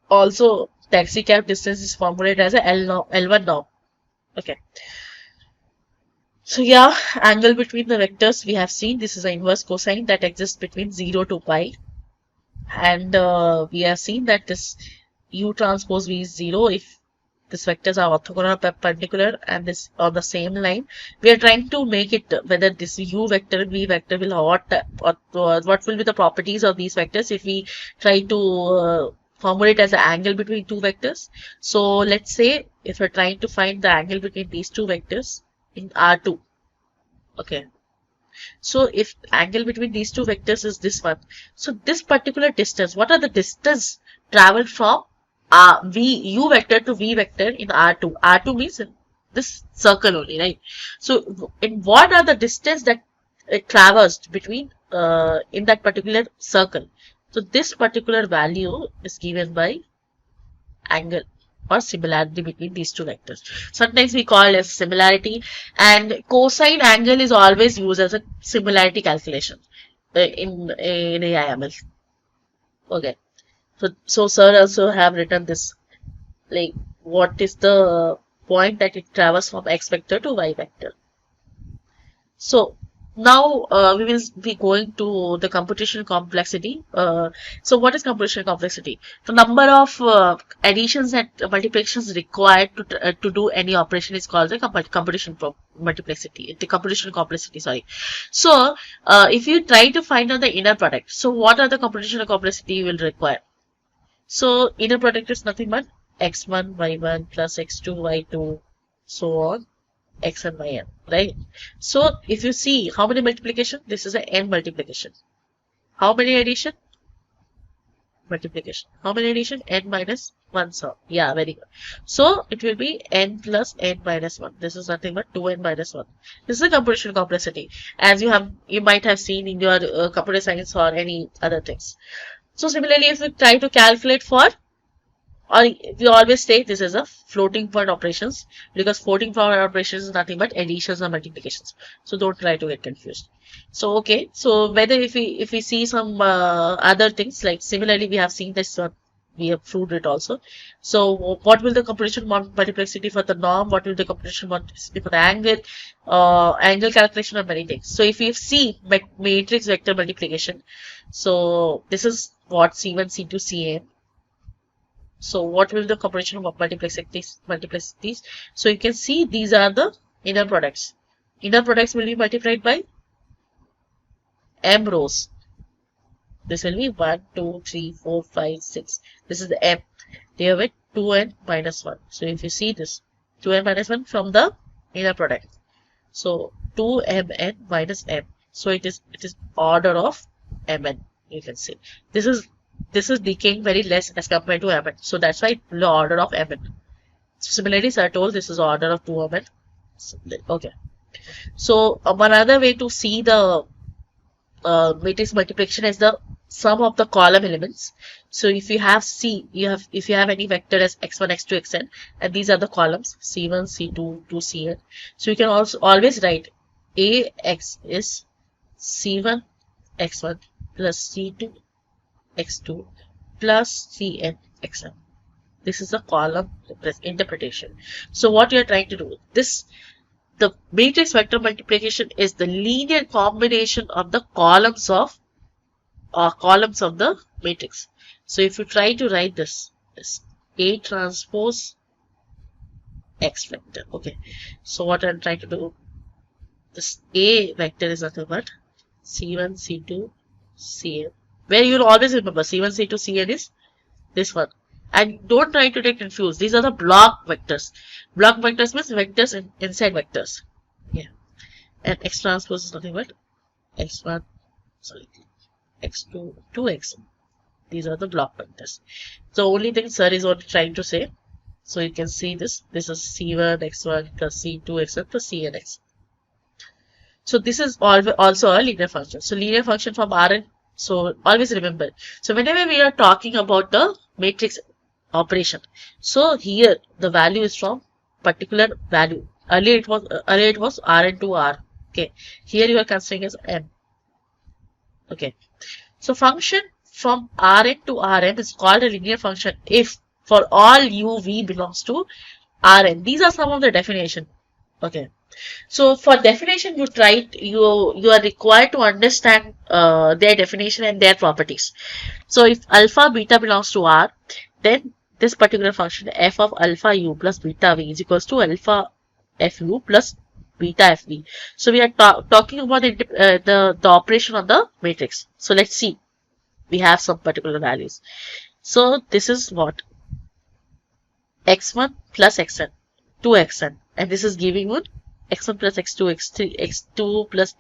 also taxi cab distance is formulated as a L1 norm. Okay. So yeah, angle between the vectors we have seen, this is an inverse cosine that exists between 0 to pi. And we have seen that this u transpose v is 0 if these vectors are orthogonal perpendicular and this on the same line. We are trying to make it whether this u vector and v vector will what will be the properties of these vectors if we try to formulate as an angle between two vectors. So let's say if we're trying to find the angle between these two vectors in R2. Okay. So if angle between these two vectors is this one, so this particular distance, what are the distance traveled from u vector to v vector in R2? R2 means in this circle only, right? So in what are the distance that it traversed between in that particular circle? So this particular value is given by angle or similarity between these two vectors. Sometimes we call it as similarity, and cosine angle is always used as a similarity calculation in AIML. Okay, so sir also have written this, like what is the point that it travels from x vector to y vector. So now we will be going to the computational complexity. So what is computational complexity? The number of additions and multiplications required to do any operation is called the computational multiplexity. The computational complexity, sorry. So if you try to find out the inner product, so what are the computational complexity you will require? So inner product is nothing but x1 y1 plus x2 y2 so on xn yn, right? So if you see how many multiplication, this is an n multiplication. How many addition? Multiplication. How many addition? N minus 1. So yeah, very good. So it will be n plus n minus 1. This is nothing but 2n minus 1. This is the computational complexity, as you might have seen in your computer science or any other things. So similarly, if you try to calculate for, or we always say this is a floating point operations, because floating point operations is nothing but additions or multiplications. So don't try to get confused. So okay, so whether if we see some other things, like similarly we have seen this one, we have proved it also. So what will the computation multiplexity for the norm? What will the computation multiplexity for the angle? Angle calculation of many things. So if you see matrix vector multiplication, so this is what C1, C2, Cn. So what will the computation of multiplicities? So you can see these are the inner products. Inner products will be multiplied by m rows. This will be 1, 2, 3, 4, 5, 6. This is the m. They have it 2n minus 1. So if you see this, 2n minus 1 from the inner product. So 2mn minus m. So it is order of mn. You can see this is decaying very less as compared to mn. So that's why it's the order of mn. Similarly, sir told this is order of 2mn. Okay. So one other way to see the matrix multiplication is the sum of the column elements. So if you have if you have any vector as x1, x2, xn, and these are the columns c1, c2 to cn. So you can also always write ax is c1 x1 plus c2 x2 plus cn xn. This is a column interpretation. So what you are trying to do, the matrix vector multiplication is the linear combination of the columns of the matrix. So if you try to write this A transpose X vector. Okay. So what I'm trying to do, this A vector is nothing but C1, C2, Cn. Where you'll always remember C1, C2, Cn is this one. And don't try to get confused. These are the block vectors. Block vectors means vectors inside vectors. Yeah. And X transpose is nothing but X1, sorry, X2 to Xn. These are the block vectors. So only thing sir is only trying to say. So you can see this. This is C1, X1 plus C2, Xn plus Cn, X. So this is also a linear function. So linear function from Rn. So always remember. So whenever we are talking about the matrix operation, so here the value is from particular value. Earlier it was Rn to R. Okay. Here you are considering as M. Okay. So function from Rn to Rm is called a linear function if for all uv belongs to Rn. These are some of the definition. Okay. So for definition, you are required to understand their definition and their properties. So if alpha beta belongs to R, then this particular function f of alpha u plus beta v is equals to alpha fu plus beta fv. So we are talking about the operation on the matrix. So let's see. We have some particular values. So this is what? X1 plus xn, 2xn, and this is giving you x1 plus x2, x3, x2 plus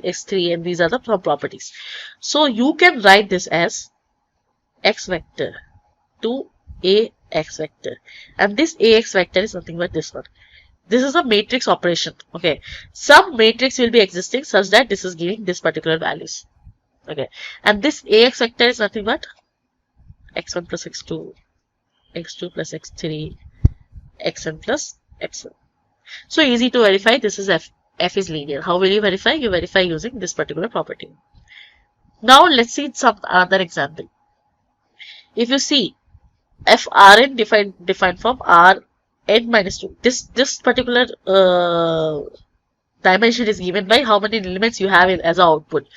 x3, and these are the properties. So you can write this as x vector to ax vector, and this ax vector is nothing but this one. This is a matrix operation. Okay, some matrix will be existing such that this is giving this particular values. Okay, and this ax vector is nothing but x1 plus x2, x2 plus x3, xn plus xn. So easy to verify. This is f. F is linear. How will you verify? You verify using this particular property. Now let's see some other example. If you see f Rn defined from Rn minus 2. This particular dimension is given by how many elements you have as an output.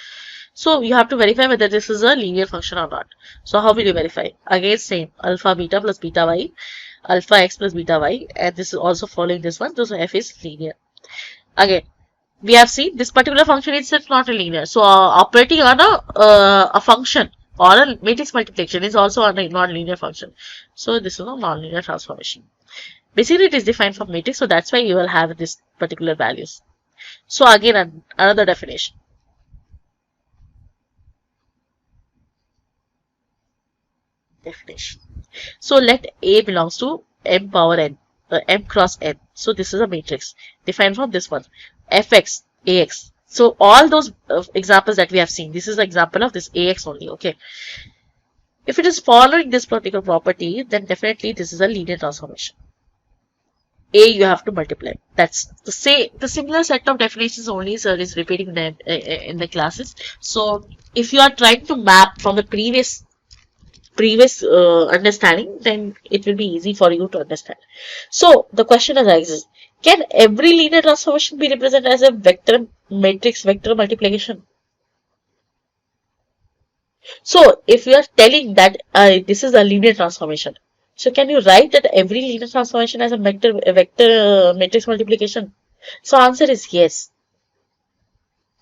So you have to verify whether this is a linear function or not. So how will you verify? Again same, alpha beta plus beta y, alpha x plus beta y, and this is also following this one. So f is linear. Again, we have seen this particular function itself not a linear. So operating on a function or a matrix multiplication is also on a non-linear function. So this is a non-linear transformation. Basically it is defined from matrix, so that's why you will have this particular values. So again another definition. So let A belongs to m power n, m cross n. So this is a matrix defined from this one, fx, ax. So all those examples that we have seen, this is an example of this ax only. Okay, if it is following this particular property, then definitely this is a linear transformation. A you have to multiply. That's the similar set of definitions only sir is repeating them in the classes. So if you are trying to map from the previous understanding, then it will be easy for you to understand. So the question arises, can every linear transformation be represented as a vector matrix vector multiplication? So if you are telling that this is a linear transformation, so can you write that every linear transformation as a vector matrix multiplication? So answer is yes.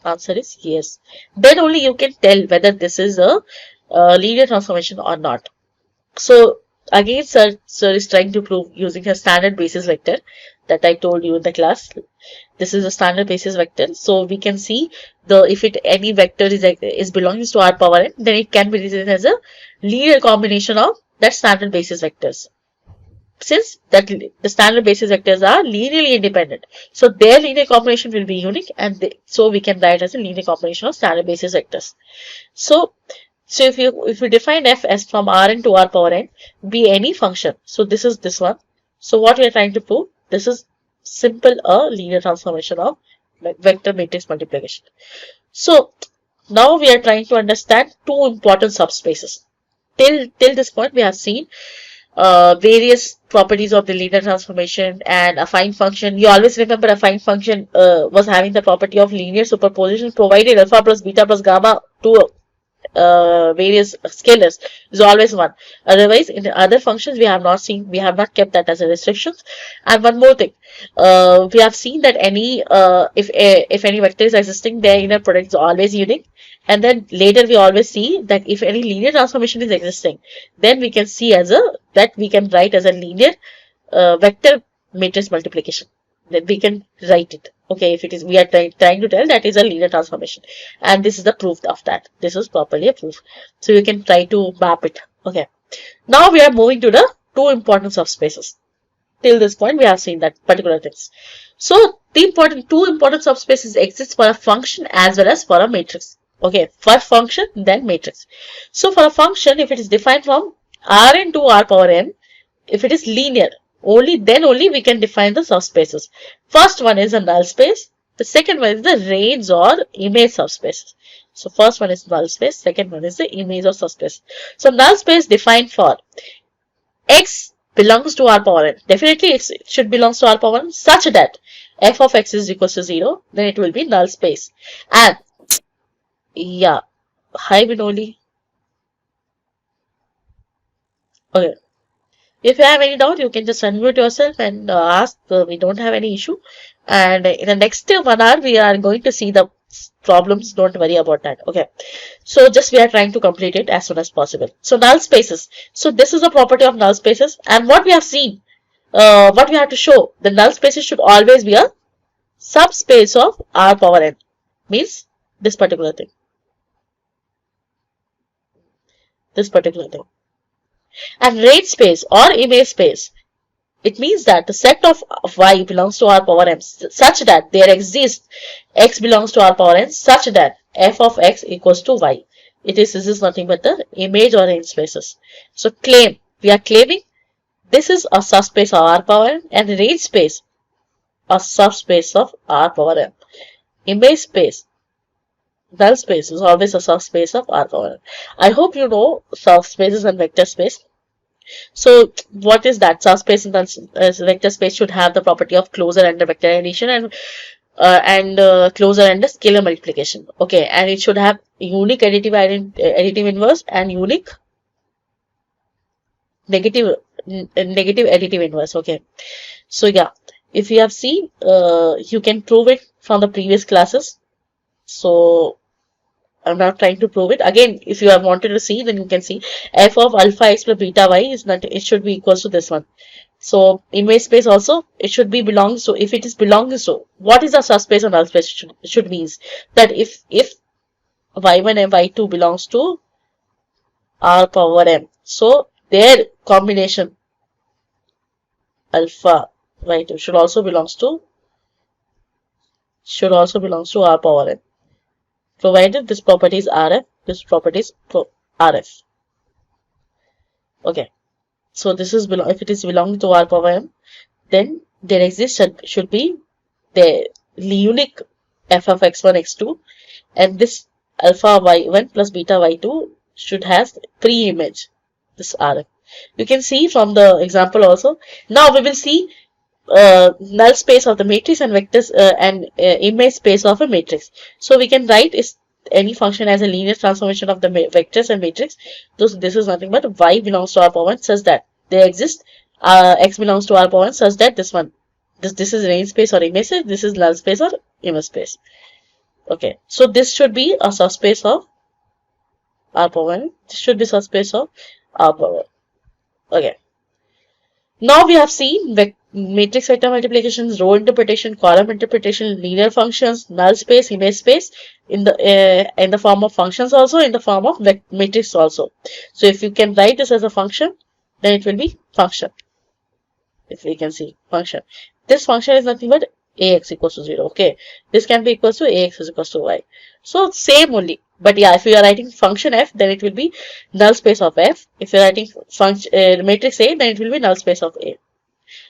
Answer is yes. Then only you can tell whether this is a linear transformation or not. So again sir is trying to prove using a standard basis vector that I told you in the class. This is a standard basis vector. So we can see if any vector is belongs to R power n, then it can be written as a linear combination of that standard basis vectors. Since that the standard basis vectors are linearly independent, so their linear combination will be unique, and so we can write as a linear combination of standard basis vectors. So if you define f as from Rn to R power n be any function, so this is this one. So what we are trying to prove, this is simple a linear transformation of vector matrix multiplication. So now we are trying to understand two important subspaces. Till this point we have seen various properties of the linear transformation and affine function. You always remember affine function was having the property of linear superposition provided alpha plus beta plus gamma to various scalars is always 1. Otherwise, in the other functions we have not kept that as a restriction. And one more thing, we have seen that any if any vector is existing, their inner product is always unique. And then later we always see that if any linear transformation is existing, then we can see that we can write as a linear vector matrix multiplication. Then we can write it. Okay, if it is, we are trying to tell that is a linear transformation, and this is the proof of that. This is properly a proof. So you can try to map it. Okay. Now we are moving to the two important subspaces. Till this point we have seen that particular things. So the two important subspaces exist for a function as well as for a matrix. Okay, for function then matrix. So for a function, if it is defined from Rn to R power n, if it is linear, then only we can define the subspaces. First one is a null space. The second one is the range or image subspace. So first one is null space. Second one is the image or subspace. So null space defined for x belongs to R power n. Definitely it should belongs to R power n such that f of x is equals to 0. Then it will be null space. And yeah, hi Vinoli. Okay. If you have any doubt, you can just unmute yourself and ask. We don't have any issue. And in the next 1 hour, we are going to see the problems. Don't worry about that. Okay. So just we are trying to complete it as soon as possible. So null spaces. So this is a property of null spaces. And what we have seen, what we have to show, the null spaces should always be a subspace of R power n means this particular thing. And range space or image space, it means that the set of y belongs to R power m such that there exists x belongs to R power n such that f of x equals to y. This is nothing but the image or range spaces. So we are claiming this is a subspace of R power n, and range space a subspace of R power n. Image space, null space is always a subspace of R power n. I hope you know subspaces and vector space. So what is that? Subspace and vector space should have the property of closure under vector addition and closure under scalar multiplication. Okay, and it should have unique additive inverse and unique negative additive inverse. Okay, so yeah, if you have seen, you can prove it from the previous classes. So I'm not trying to prove it again. If you have wanted to see, then you can see f of alpha x plus beta y is not, it should be equals to this one. So image space also, it should be belongs to, if it is belongs to, what is the subspace and null space should means that if y1 and y2 belongs to R power m, so their combination alpha y2 should also belongs to R power n, provided this property is RF, this property is RF. Okay, so this is if it is belonging to R power m, then there exists should be the unique f of x1 x2, and this alpha y1 plus beta y2 should have pre-image this RF. You can see from the example also. Now we will see null space of the matrix and vectors and image space of a matrix. So we can write any function as a linear transformation of the vectors and matrix. This is nothing but y belongs to R power 1 such that there exists x belongs to R power 1 such that this is range space or image space, this is null space or image space. Okay, so this should be a subspace of R power 1. This should be subspace of R power 1. Okay. Now we have seen matrix vector multiplications, row interpretation, column interpretation, linear functions, null space, image space in the form of functions, also in the form of matrix also. So if you can write this as a function, then it will be function. If we can see function, this function is nothing but ax equals to 0. Okay, this can be equals to ax is equals to y. So same only. But yeah, if you are writing function f, then it will be null space of f. If you are writing function matrix A, then it will be null space of A.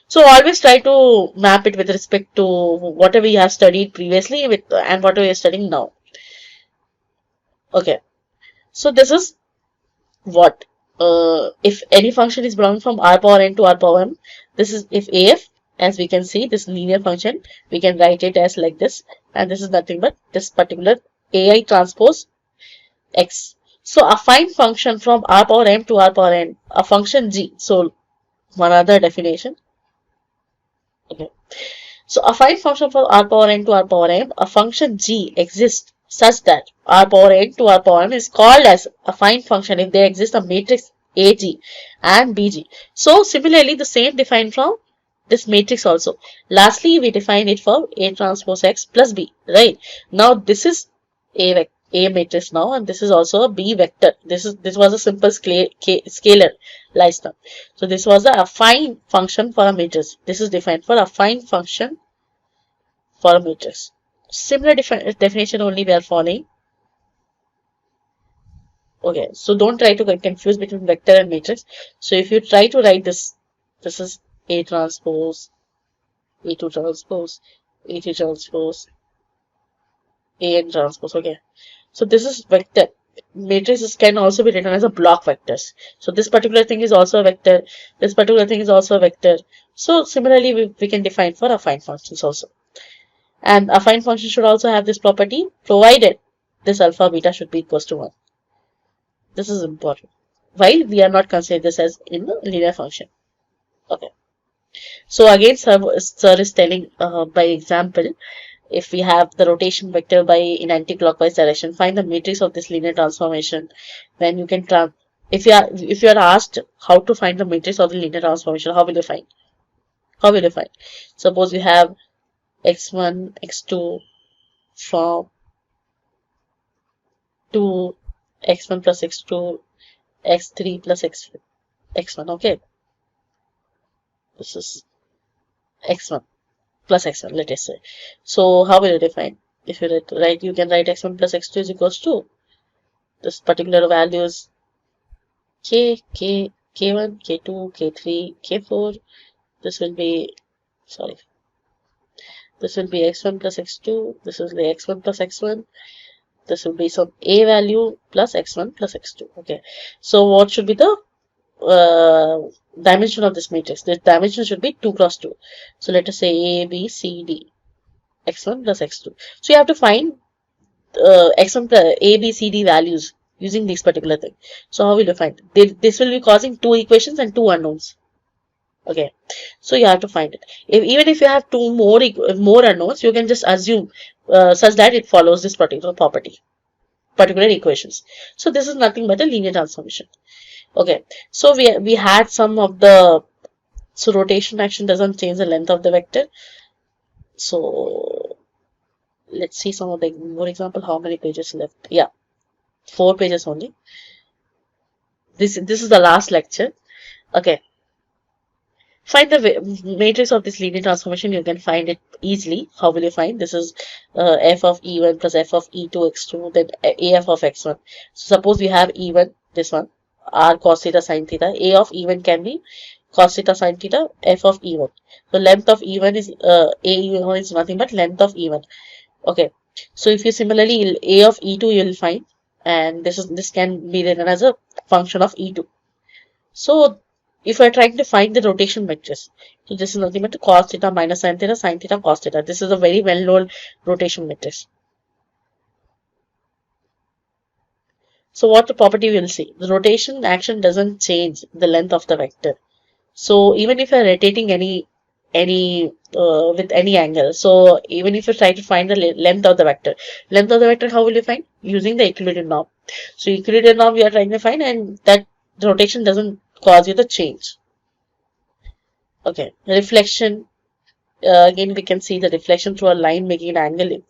So always try to map it with respect to whatever you have studied previously and whatever you are studying now. Okay, so this is what if any function is belonging from R power n to R power m. This is if AF, as we can see, this linear function, we can write it as like this, and this is nothing but this particular AI transpose x. So affine function from R power m to R power n, a function g. So one other definition. Okay. So affine function from R power n to R power m, a function g exists such that R power n to R power m is called as affine function if there exists a matrix AG and BG. So similarly, the same defined from this matrix also. Lastly, we define it for A transpose X plus B, right? Now this is A matrix now, and this is also a B vector. This was a simple scalar last time. So this was a affine function for a matrix. This is defined for affine function for a matrix. Similar definition only we are following. Okay, so don't try to get confused between vector and matrix. So if you try to write this is A transpose, A2 transpose, A3 transpose, AN transpose. Okay, so this is vector. Matrices can also be written as a block vectors. So this particular thing is also a vector. This particular thing is also a vector. So similarly, we can define for affine functions also. And affine function should also have this property, provided this alpha beta should be equals to 1. This is important. While we are not considering this as in the linear function. Okay. So again, sir is telling by example, if we have the rotation vector in anti-clockwise direction, find the matrix of this linear transformation. Then you can if you are asked how to find the matrix of the linear transformation, how will you find? Suppose you have x1, x2 from 2, x1 plus x2, x3 plus x1. Okay, this is x1 plus x1, let us say. So how will you define? If you write, you can write x1 plus x2 is equals to this particular values k1, k2, k3, k4. This will be, sorry, this will be x1 plus x2. This will be x1 plus x1. This will be some a value plus x1 plus x2. Okay, so what should be the dimension of this matrix? The dimension should be 2 cross 2. So let us say a, b, c, d, x1 plus x2. So you have to find x1 plus a, b, c, d values using this particular thing. So how will you find? This will be causing two equations and two unknowns. Okay, so you have to find it. Even if you have two more unknowns, you can just assume such that it follows this particular property, particular equations. So this is nothing but a linear transformation. Okay, so we had some of the, so rotation action doesn't change the length of the vector. So let's see some of the more example. How many pages left? Yeah, 4 pages only. This is the last lecture. Okay, find the matrix of this linear transformation. You can find it easily. How will you find? This is f of e1 plus f of e2 x2, then af of x1. So suppose we have e1, this one, r cos theta sin theta. A of e1 can be cos theta sin theta, f of e1. So length of e1 is a e1 is nothing but length of e1. Okay, so if you similarly a of e2 you will find, and this can be written as a function of e2. So if we're trying to find the rotation matrix, so this is nothing but cos theta minus sin theta, cos theta. This is a very well-known rotation matrix. So what the property we will see? The rotation action doesn't change the length of the vector. So even if you're rotating any with any angle, so even if you try to find the length of the vector, how will you find? Using the Euclidean norm. So Euclidean norm we are trying to find, and that rotation doesn't cause you the change. Okay, reflection. Again, we can see the reflection through a line making an angle,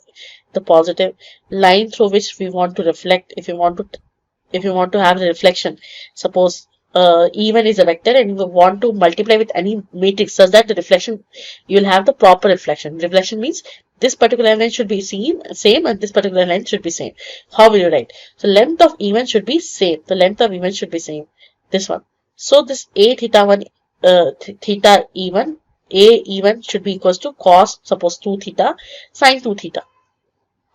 the positive line through which we want to reflect. If you want to have the reflection, suppose E1 is a vector and you want to multiply with any matrix such that the reflection, you will have the proper reflection. Reflection means this particular line should be same and this particular line should be same. How will you write? So length of E1 should be same. The length of E1 should be same. This one. So this a theta 1 theta E1, a E1 should be equals to cos, suppose 2 theta, sin 2 theta.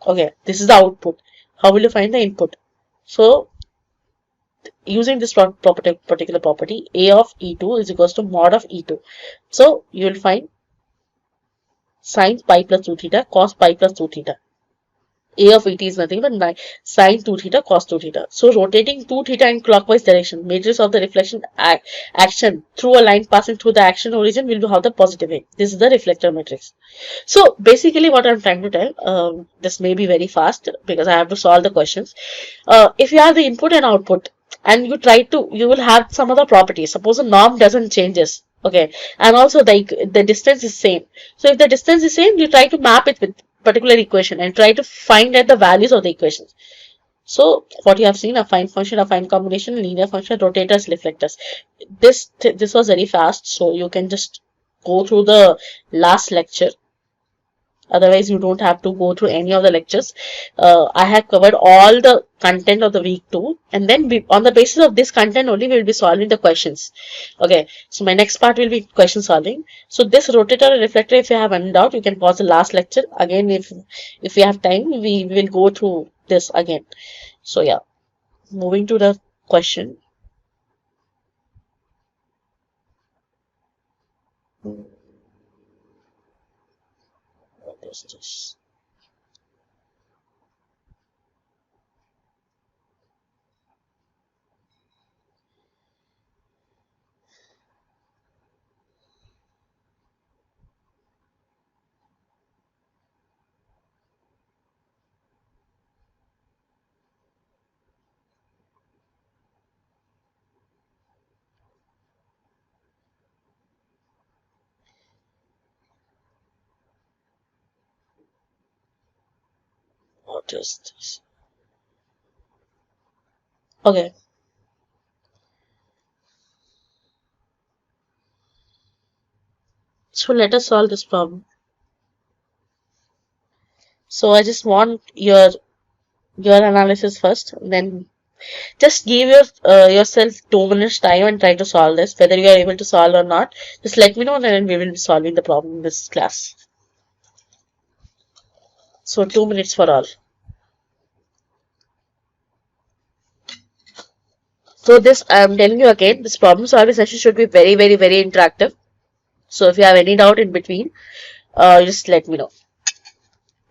Okay, this is the output. How will you find the input? So using this particular property, a of E2 is equals to mod of E2. So you will find sin pi plus 2 theta, cos pi plus 2 theta. A of et is nothing but sin 2 theta, cos 2 theta. So rotating 2 theta in clockwise direction, matrix of the reflection action through a line passing through the action origin will have the positive way. This is the reflector matrix. So basically what I'm trying to tell, this may be very fast because I have to solve the questions. If you have the input and output and you will have some other properties. Suppose the norm doesn't changes. Okay, and also the distance is same. So if the distance is same, you try to map it with particular equation and try to find out the values of the equations. So what you have seen, a fine function, a fine combination, linear function, rotators, reflectors. This was very fast, so you can just go through the last lecture. Otherwise, you don't have to go through any of the lectures. I have covered all the content of the week 2, and then on the basis of this content only, we will be solving the questions. Okay, so my next part will be question solving. So this rotator and reflector, if you have any doubt, you can pause the last lecture. Again, if we have time, we will go through this again. So yeah, moving to the question. What is this? vectors. Okay. So let us solve this problem. So I just want your analysis first, then just give yourself 2 minutes time and try to solve this. Whether you are able to solve or not, just let me know, and then we will be solving the problem in this class. So 2 minutes for all. So this, I am telling you again, this problem solving session should be very, very, very interactive. So if you have any doubt in between, just let me know.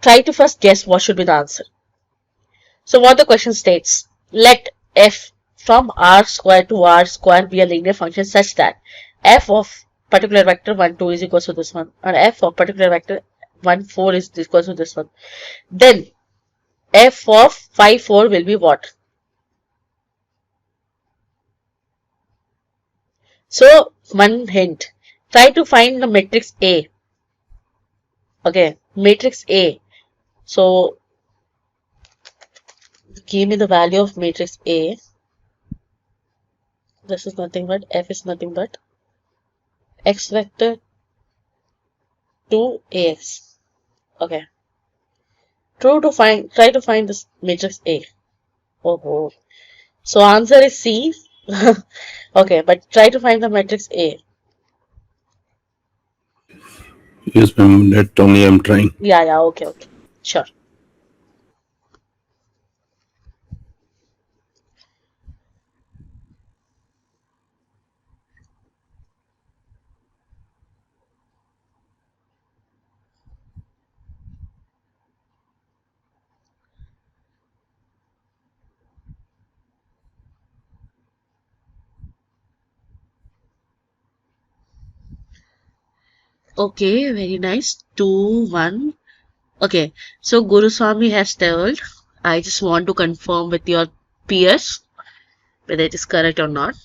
Try to first guess what should be the answer. So what the question states, let f from r square to r square be a linear function such that f of particular vector 1, 2 is equal to this one, and f of particular vector 1, 4 is equal to this one. Then f of 5, 4 will be what? So one hint, try to find the matrix A. Okay, matrix A. So give me the value of matrix A. This is nothing but f is nothing but x vector 2 ax. Okay. Try to find this matrix A. Oh. So answer is C. Okay, but try to find the matrix A. Yes, ma'am. That only I'm trying. Yeah. Okay. Sure. Okay, very nice. 2, 1. Okay, so Guru Swami has told, I just want to confirm with your peers whether it is correct or not.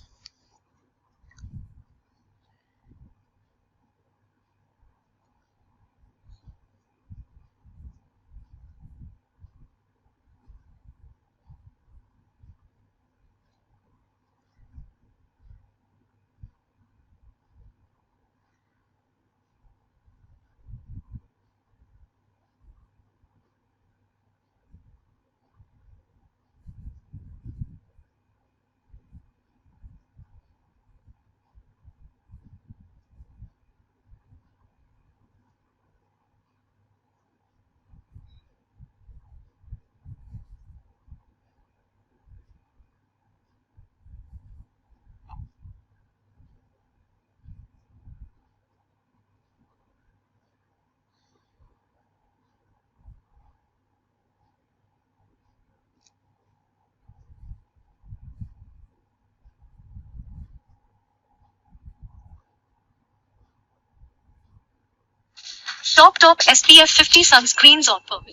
Top SPF 50 sunscreens on purple.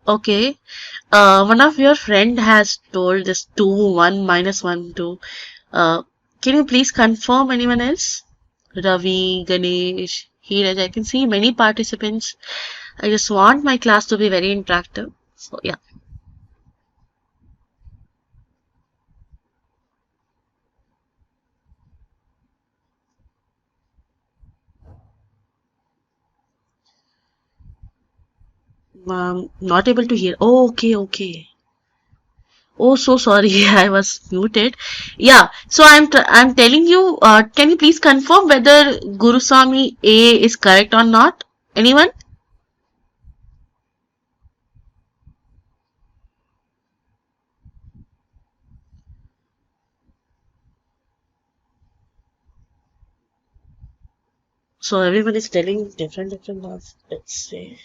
Okay, one of your friend has told this 2, 1, minus 1, 2. Can you please confirm anyone else? Ravi, Ganesh, Hiraj, I can see many participants. I just want my class to be very interactive. So yeah. Not able to hear. Oh, okay. Oh, so sorry. I was muted. Yeah. So I'm telling you. Can you please confirm whether Guruswami A is correct or not? Anyone? So everyone is telling different marks. Let's see.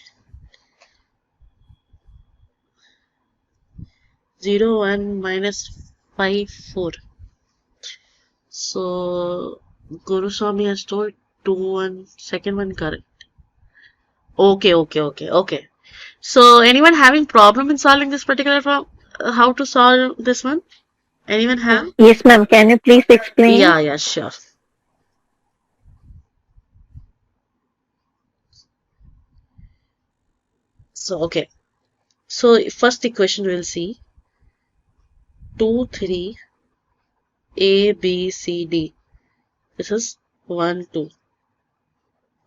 0, 1, minus 5, 4. So Guruswami has told 2, 1, second one correct. Okay. So anyone having problem in solving this particular problem? How to solve this one? Anyone have? Yes, ma'am. Can you please explain? Yeah, sure. So, okay. So, first equation we'll see 2, 3, A, B, C, D. This is 1, 2.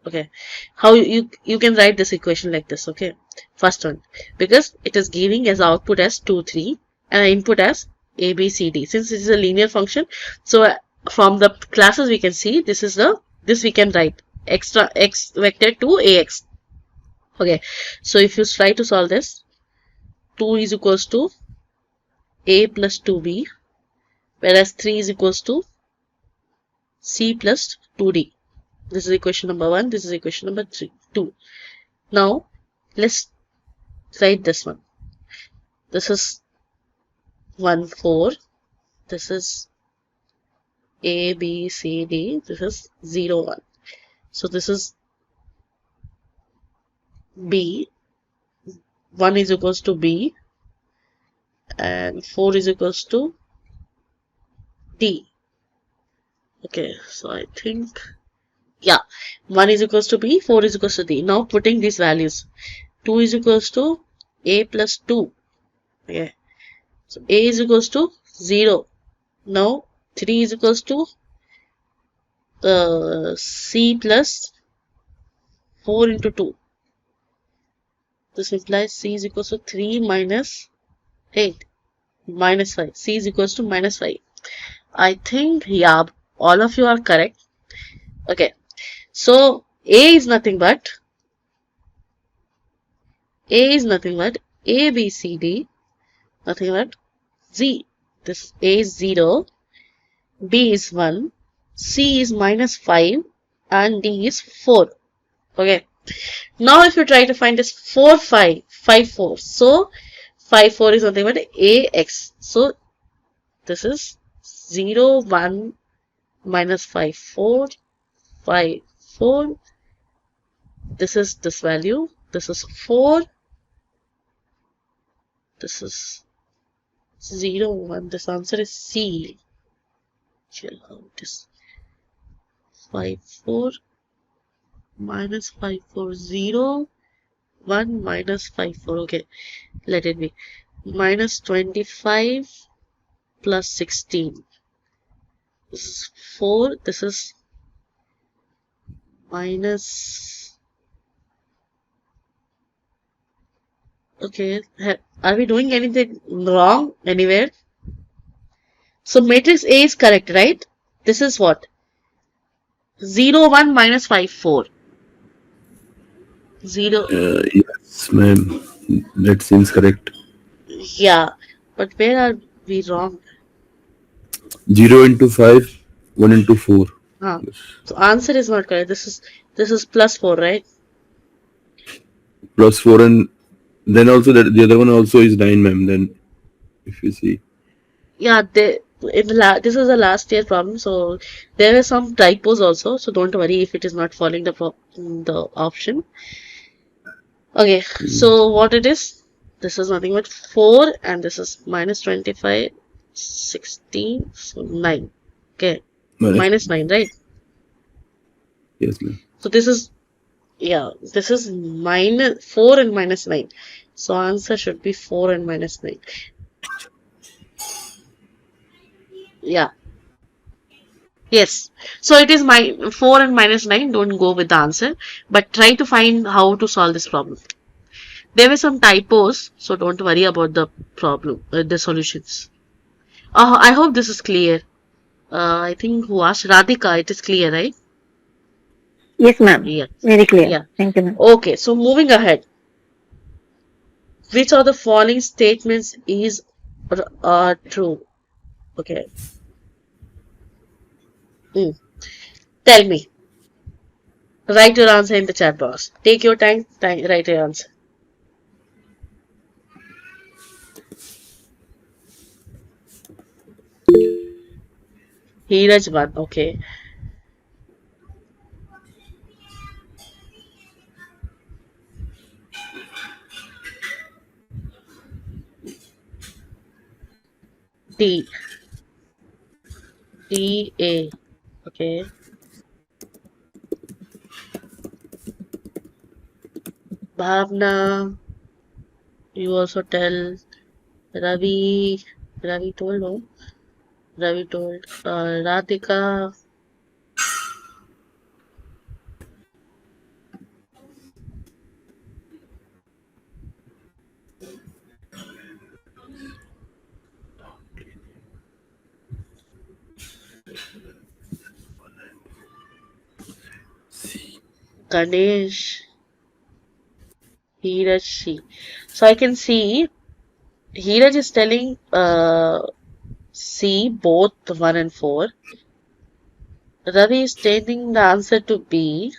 Okay. How you can write this equation like this, okay? First one. Because it is giving as output as 2, 3 and input as A, B, C, D. Since this is a linear function, so from the classes we can see this we can write extra x vector to AX. Okay. So if you try to solve this, 2 is equals to A plus 2B, whereas 3 is equals to C plus 2D. This is equation number 1, this is equation number 2. Now, let's write this one. This is 1, 4. This is A, B, C, D. This is 0, 1. So, this is B. 1 is equals to B. And 4 is equals to D. Okay, so I think, yeah, 1 is equals to B, 4 is equals to D. Now putting these values, 2 is equals to A plus 2. Okay, so A is equals to 0. Now 3 is equals to C plus 4 into 2. This implies C is equals to 3 minus 8 minus 5. C is equals to minus 5. I think, yeah, all of you are correct. Okay, so A is nothing but A, B, C, D, nothing but Z. This A is 0, B is 1, C is minus 5, and D is 4. Okay. Now if you try to find this 4, 5, 5, 4. So 5, 4 is nothing but AX. So this is 0, 1, minus 5, 4, 5, 4. This is this value. This is 4. This is 0, 1. This answer is C. Chill out. This 5, 4 minus 5, 4, 0, 1 minus 5, 4. Okay, let it be. Minus 25 plus 16. This is 4. This is minus. Okay, are we doing anything wrong anywhere? So matrix A is correct, right? This is what? 0, 1 minus 5, 4. 0. Yes, ma'am. That seems correct. Yeah, but where are we wrong? 0 into 5, 1 into 4. So answer is not correct. This is plus 4, right? Plus 4, and then also the other one also is 9, ma'am. Then if you see. Yeah, this is a last year problem, so there are some typos also. So don't worry if it is not following the option. Okay, so what it is? This is nothing but 4, and this is minus 25, 16, so 9. Okay, minus 9, right? Yes, ma'am. So this is, yeah, this is minus 4 and minus 9. So answer should be 4 and minus 9. Yeah. Yes. So it is 4 and minus 9. Don't go with the answer, but try to find how to solve this problem. There were some typos, so don't worry about the problem, the solutions. I hope this is clear. I think who asked? Radhika, it is clear, right? Yes, ma'am. Yeah. Very clear. Yeah. Thank you, ma'am. Okay, so moving ahead. Which of the following statements is true? Okay. Tell me. Write your answer in the chat box. Take your time, write your answer. Heeraj 1, okay. D. A. Okay. Bhavna, you also tell. Ravi told, no? Ravi told. Radhika. Ganesh. Heeraj C. So I can see Heeraj is telling C, both 1 and 4. Ravi is stating the answer to B.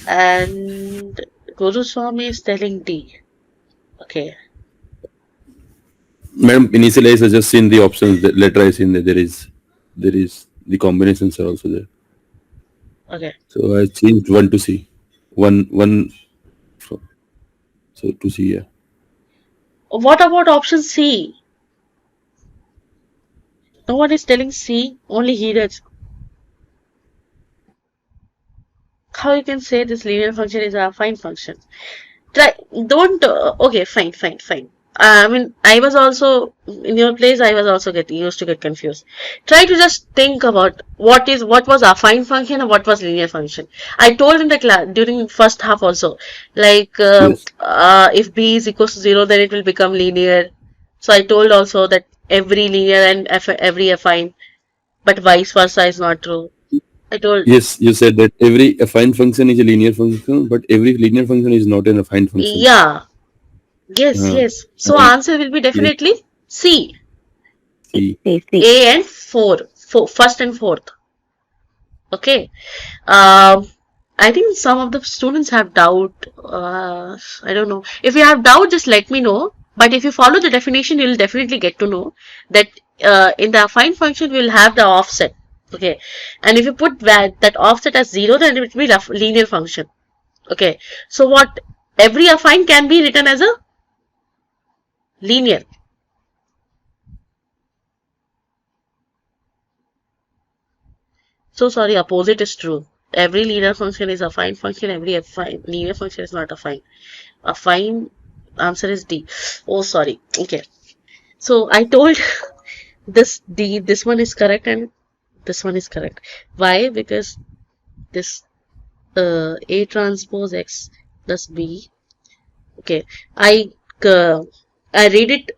And Guru Swami is telling D. Okay. Madam, initially I suggest in the options, the letter I seen that there is the combinations are also there. Okay. So I changed 1 to C. 1. So to C, yeah. What about option C? No one is telling C, only Heeraj. How you can say this linear function is a affine function? Don't, okay, fine. I mean, I was also, in your place, I was also used to get confused. Try to just think about what was affine function and what was linear function. I told in the class, during first half also, like, Yes. if B is equals to 0, then it will become linear. So I told also that every linear and every affine, but vice versa is not true. I told, Yes, you said that every affine function is a linear function, but every linear function is not an affine function. yeah, yes. So And answer will be definitely C. C. A and 4, first and fourth. Okay. I think some of the students have doubt. I don't know. If you have doubt, just let me know. But if you follow the definition, you'll definitely get to know that in the affine function, we'll have the offset. Okay. And if you put that offset as 0, then it will be a linear function. Okay. So what? Every affine can be written as a linear. So sorry, opposite is true. Every linear function is a affine function, every affine linear function is not affine. Affine answer is D. Oh, sorry. Okay. So I told this D, this one is correct and this one is correct. Why? Because this A transpose X plus B. Okay. I read it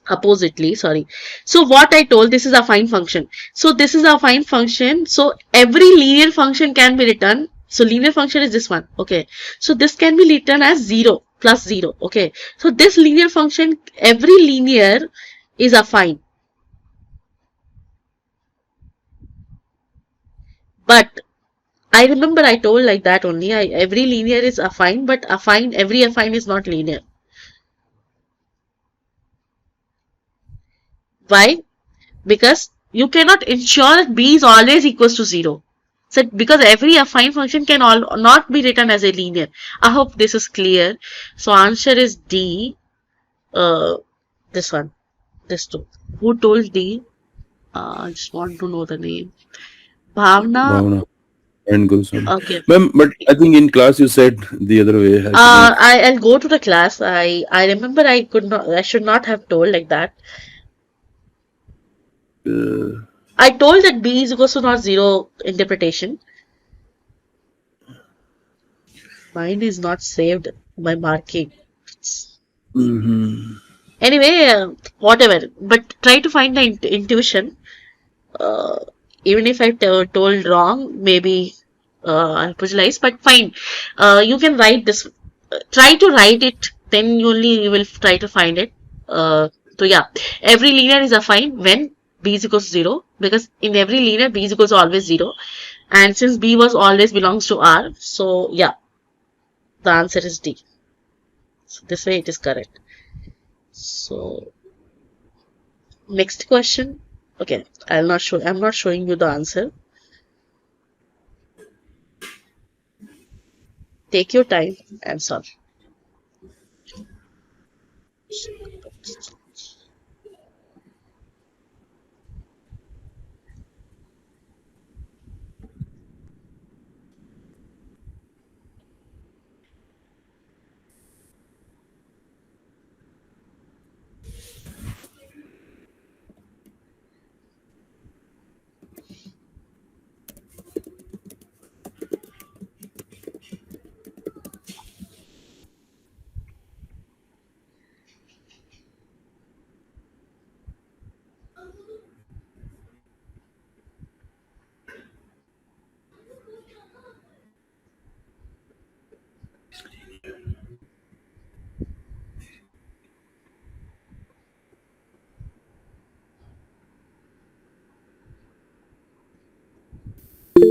oppositely, sorry. So what I told, this is a affine function. So this is a affine function. So every linear function can be written. So linear function is this one. Okay. So this can be written as 0 plus 0. Okay. So this linear function, every linear is affine. But I remember I told like that only. Every linear is affine, but every affine is not linear. Why? Because you cannot ensure that B is always equals to 0. So because every affine function can not be written as a linear. I hope this is clear. So answer is D. This one. This two. Who told D? I just want to know the name. Bhavna. And Gulshan. Okay. Ma'am, but I think in class you said the other way. I'll go to the class. I remember I should not have told like that. I told that B is equals to not 0 interpretation. Mine is not saved by marking. Anyway, whatever. But try to find the intuition. Even if I told wrong, maybe I apologize. But fine. You can write this. Try to write it. Then only you will try to find it. So yeah, every linear is affine when B is equals to 0, because in every linear B is equals to always 0. And since B was always belongs to R, so yeah, the answer is D. So this way it is correct. So next question. Okay, I'm not showing you the answer. Take your time and solve.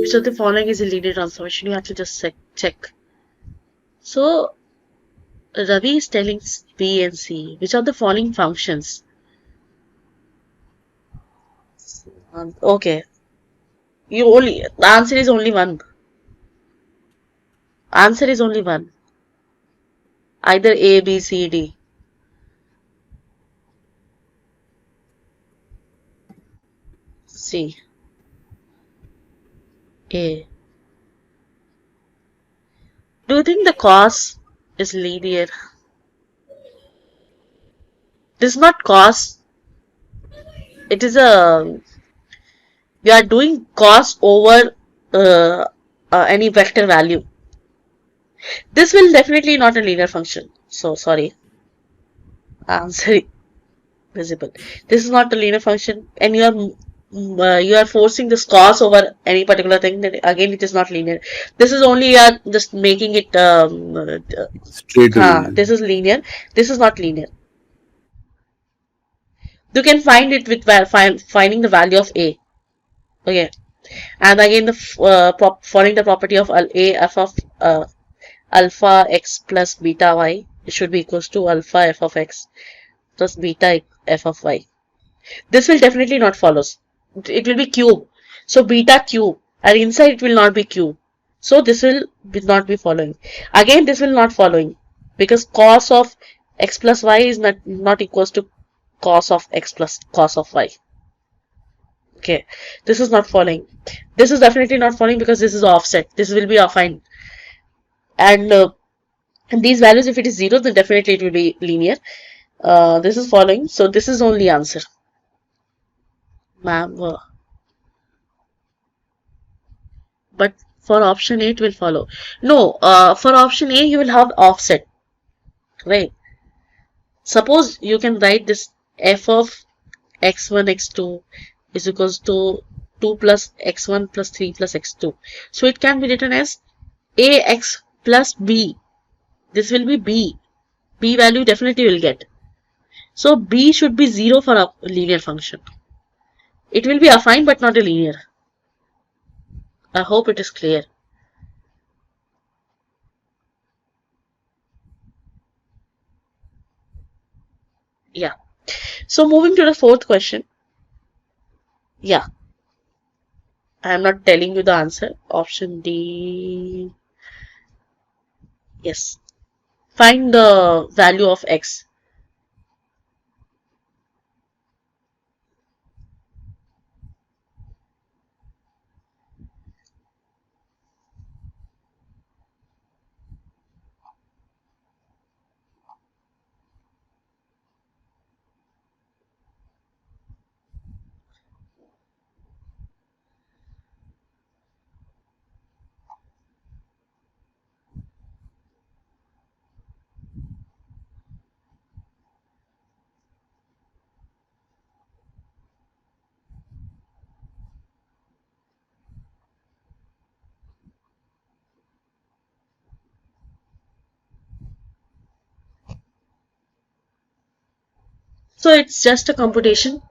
So the following is a linear transformation. You have to just check. So Ravi is telling B and C, which are the following functions? Okay, the answer is only one. Answer is only one. Either A, B, C, D. C. A. Do you think the cos is linear? This is not cos. It is we are doing cos over any vector value. This will definitely not a linear function. So sorry. Answer visible. This is not a linear function, and you are forcing this cos over any particular thing. Then again, it is not linear. This is only just making it Straight away. this is linear. This is not linear. You can find it with finding the value of A. Okay, and again following the property of A f of alpha x plus beta y, it should be equals to alpha f of x plus beta f of y. This will definitely not follow. It will be cube. So beta cube, and inside it will not be cube. So this will not be following. Again, this will not following, because cos of x plus y is not equals to cos of x plus cos of y. Okay, this is not following. This is definitely not following because this is offset. This will be affine. And these values, if it is 0, then definitely it will be linear. This is following. So this is only answer. Ma'am. But for option A, it will follow. No, for option A, you will have offset. Right. Suppose you can write this f of x1, x2 is equals to 2 plus x1 plus 3 plus x2. So it can be written as ax plus b. This will be b. B value definitely will get. So b should be 0 for a linear function. It will be affine but not a linear. I hope it is clear. Yeah. So moving to the fourth question. Yeah. I am not telling you the answer. Option D. Yes. Find the value of x. So it's just a computation.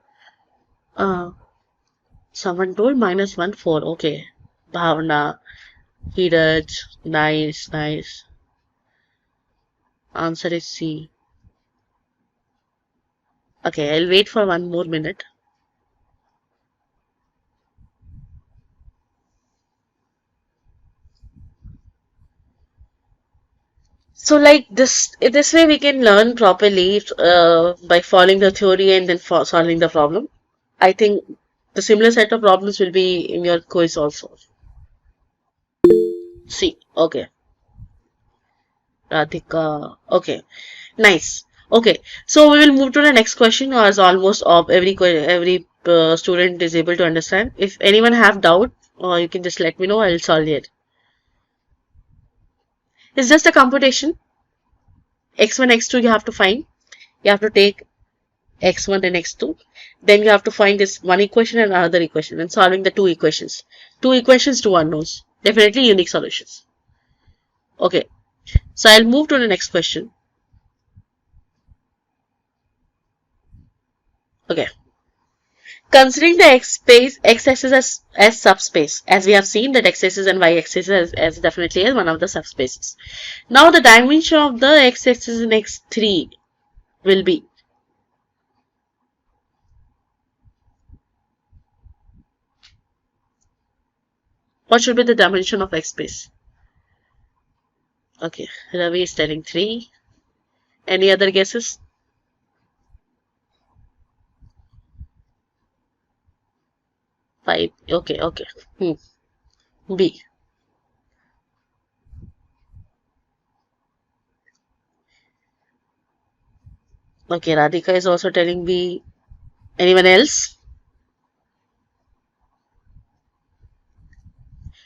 Someone told -1 4. Okay. Bhavna, Hiraj, nice, nice. Answer is C. Okay, I'll wait for 1 more minute. So like this way we can learn properly by following the theory and then solving the problem. I think the similar set of problems will be in your quiz also. See, okay. Radhika, okay, nice. Okay, so we will move to the next question as almost every student is able to understand. If anyone have doubt, you can just let me know, I'll solve it. It's just a computation. X1, X2 you have to find. You have to take X1 and X2. Then you have to find this one equation and another equation and solving the two equations. Two equations, two unknowns. Definitely unique solutions. Okay, so I'll move to the next question. Okay. Considering the x-axis as subspace, as we have seen that x-axis and y-axis as definitely as one of the subspaces. Now the dimension of the x-axis in x3 will be what should be the dimension of x space? Okay, Ravi is telling 3. Any other guesses? Five. Okay, okay. B. Okay, Radhika is also telling B. Anyone else?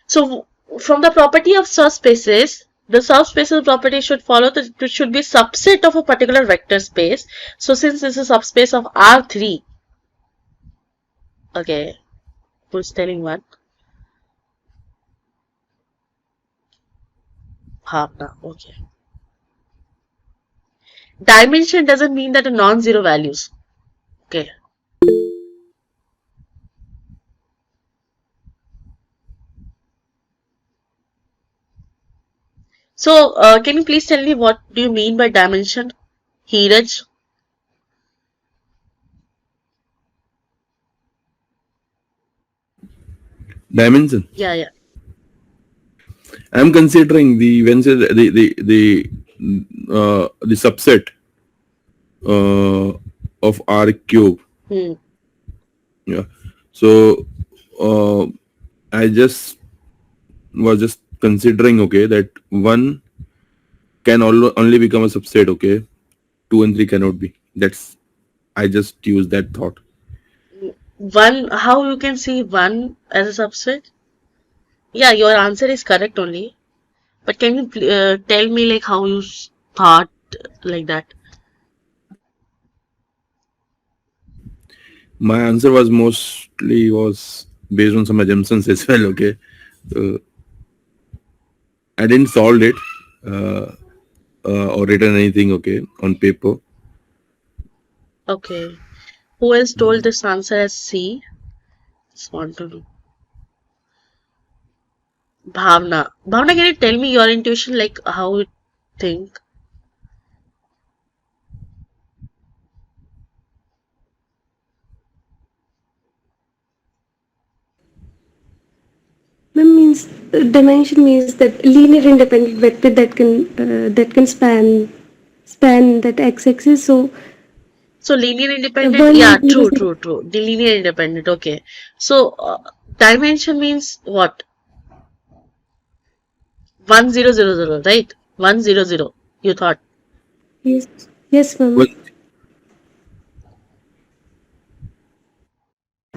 So, from the property of subspaces, the subspaces property should follow that it should be subset of a particular vector space. So, since this is a subspace of R3, okay, who's telling what? Bhavna, okay. Dimension doesn't mean that a non-zero values. Okay. So, can you please tell me what do you mean by dimension? Heeraj? Dimension. Yeah. I'm considering the subset of R cube. Yeah. So I was just considering, okay, that 1 can only become a subset, okay. 2 and 3 cannot be. I just use that thought. 1, how you can see 1 as a subset? Yeah, your answer is correct only. But can you tell me like how you thought like that? My answer was mostly based on some assumptions as well, okay. I didn't solve it or written anything, okay, on paper. Okay. Who else told this answer as C? Just want to know. Bhavna. Bhavna, can you tell me your intuition, like how you think? Ma'am, means dimension means that linear independent vector that can span that x-axis. So linear independent, one yeah, zero true. The linear independent, okay. So dimension means what? 1000, right? 100. You thought. yes, ma'am. Well,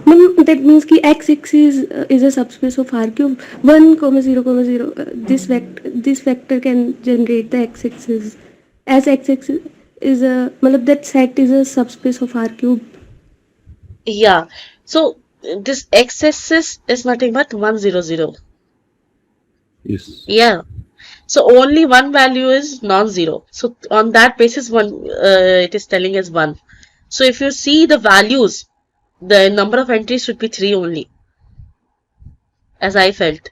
Ma'am, that means ki x-axis is a subspace of R cube. 1, 0, 0. This vector can generate the x-axis. As x-axis is a, matlab that set is a subspace of R cube. Yeah. So this x-axis is nothing but 100. yes. Yeah. So only one value is non-zero. So on that basis, it is telling us 1. So if you see the values, the number of entries should be 3 only. as I felt.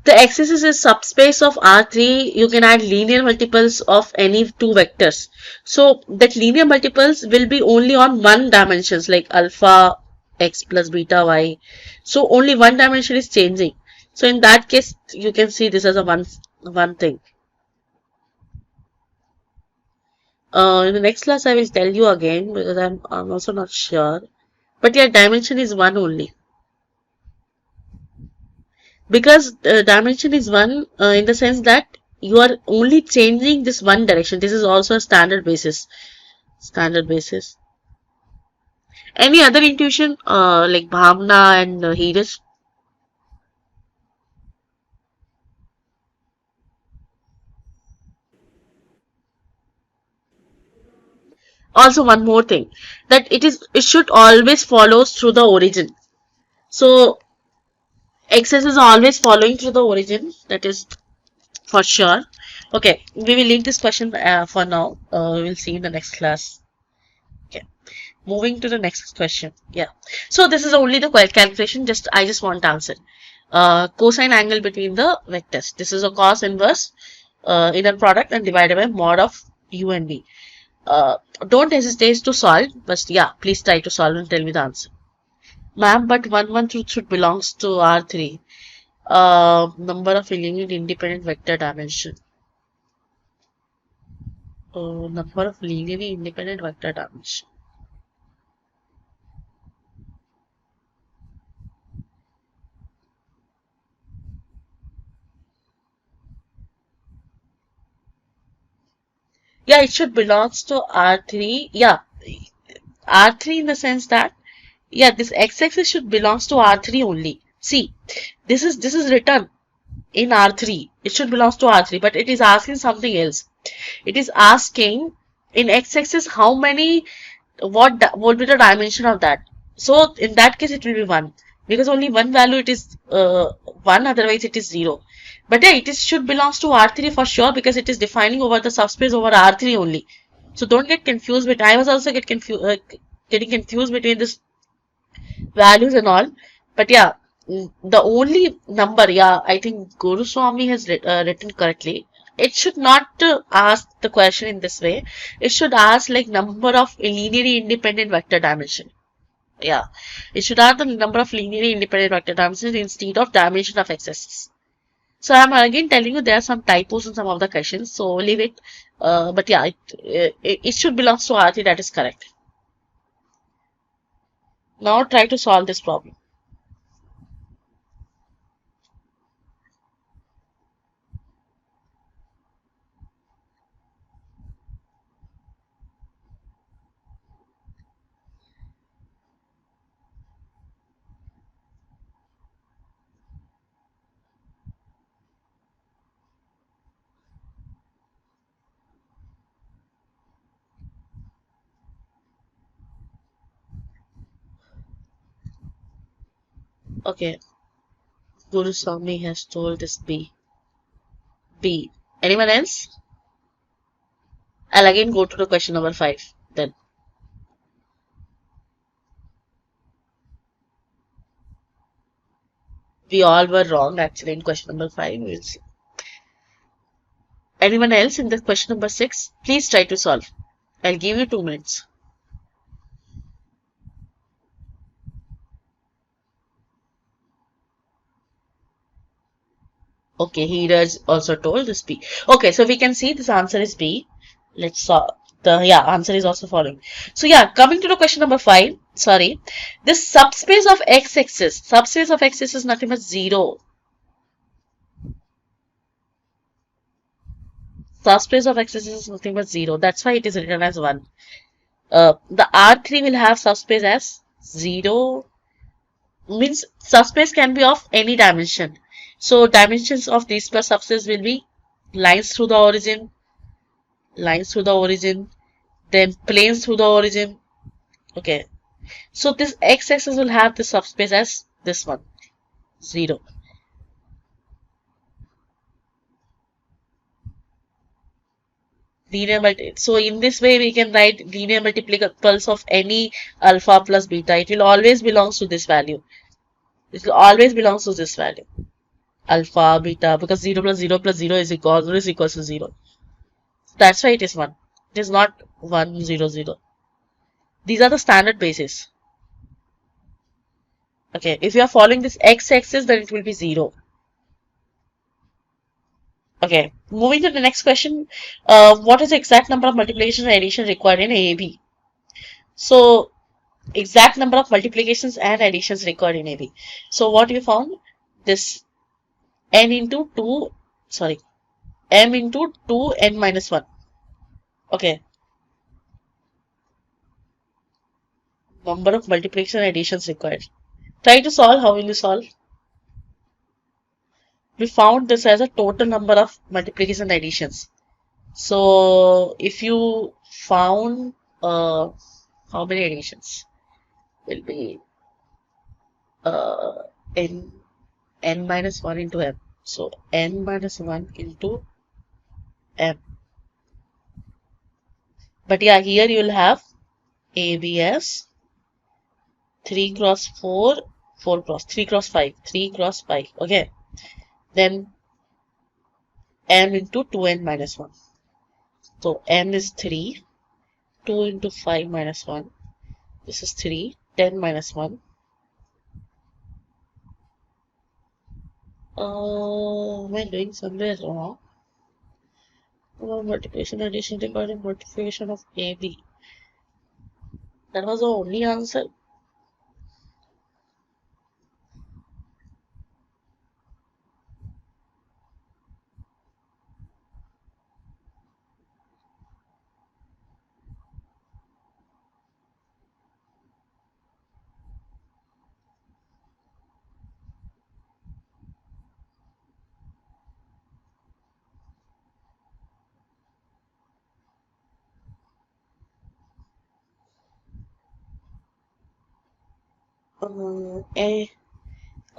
The axis is subspace of R3. You can add linear multiples of any two vectors. So that linear multiples will be only on one dimensions, like alpha x plus beta y. So only one dimension is changing. So in that case, you can see this as a one thing. In the next class, I will tell you again because I'm also not sure. But yeah, dimension is one only. Because dimension is one in the sense that you are only changing this one direction. This is also a standard basis. Standard basis. Any other intuition like Bhavna and Hirish? Also one more thing, that it should always follows through the origin. So axis is always following through the origin. That is for sure. Okay, we will leave this question for now. We will see in the next class. Okay, moving to the next question. Yeah, so this is only the calculation. I just want answer. Cosine angle between the vectors. This is a cos inverse inner product and divided by mod of u and v. Don't hesitate to solve, but yeah, please try to solve and tell me the answer. Ma'am, but 1 should belongs to R3. Number of linear independent vector dimension. Number of linearly independent vector dimension. Yeah, it should belongs to R3. Yeah, R3 in the sense that, yeah, this x-axis should belongs to R3 only. See, this is written in R3. It should belongs to R3, but it is asking something else. It is asking in x-axis how many, what will be the dimension of that. So in that case, it will be 1 because only one value it is 1. Otherwise, it is 0. But yeah, should belongs to R3 for sure because it is defining over the subspace over R3 only. So don't get confused. But I was also getting confused between this values and all. But yeah, the only number, yeah, I think Guru Swami has written correctly. It should not ask the question in this way. It should ask like number of linearly independent vector dimension. Yeah, it should ask the number of linearly independent vector dimensions instead of dimension of x-axis. So I'm again telling you there are some typos in some of the questions. So leave it. But yeah, it should belong to R3. That is correct. Now try to solve this problem. Okay, Guru Swami has told this B. B. Anyone else? I'll again go to the question number 5 then. We all were wrong actually in question number 5. We'll see. Anyone else in the question number 6? Please try to solve. I'll give you 2 minutes. Okay, he does also told this B. Okay, so we can see this answer is B. Let's solve. The answer is also following. So yeah, coming to the question number 5. Sorry, this subspace of x-axis. Subspace of x-axis is nothing but 0. Subspace of x-axis is nothing but 0. That's why it is written as 1. The R3 will have subspace as 0. Means subspace can be of any dimension. So dimensions of these plus subspace will be lines through the origin, then planes through the origin. Okay. So this x-axis will have the subspace as this one, 0. So in this way we can write linear multiples of any alpha plus beta. It will always belongs to this value. It always belongs to this value. Alpha, beta, because 0 plus 0 plus 0 is always equals to 0. That's why it is 1. It is not 1, 0, 0. These are the standard bases. Okay, if you are following this x-axis, then it will be 0. Okay, moving to the next question. What is the exact number of multiplication and addition required in AB? So, exact number of multiplications and additions required in AB. So, what you found? This n into 2, sorry, m into 2n minus 1. Okay. Number of multiplication and additions required. Try to solve. How will you solve? We found this as a total number of multiplication and additions. So if you found how many additions will be n minus 1 into m. So n minus 1 into m. But yeah, here you will have AB as 3 cross 4, 4 cross 3 cross 5, 3 cross 5. Okay. Then m into 2n minus 1. So m is 3, 2 into 5 minus 1. This is 3, 10 minus 1. Am I doing somewhere wrong? Multiplication, addition, regarding multiplication of AB. That was the only answer.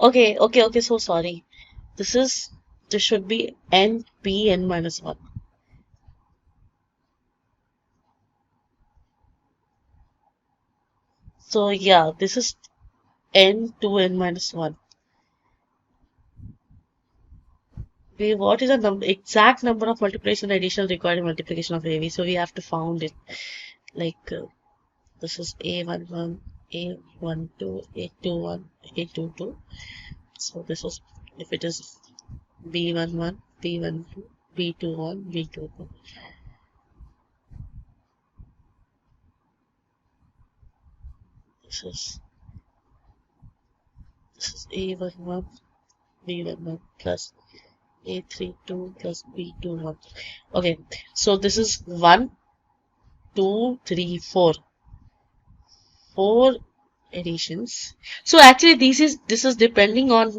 Okay, so sorry. This should be n minus 1. So yeah, this is n minus 1. What is the exact number of multiplication and addition required in multiplication of AB? So we have to found it. Like this is A11, A12, A21, A22. So this is, if it is B11, B12, B21, B22. This is A11, B11 plus A32 plus B21. Okay, so this is 1, 2, 3, 4. 4 additions. So actually this is depending on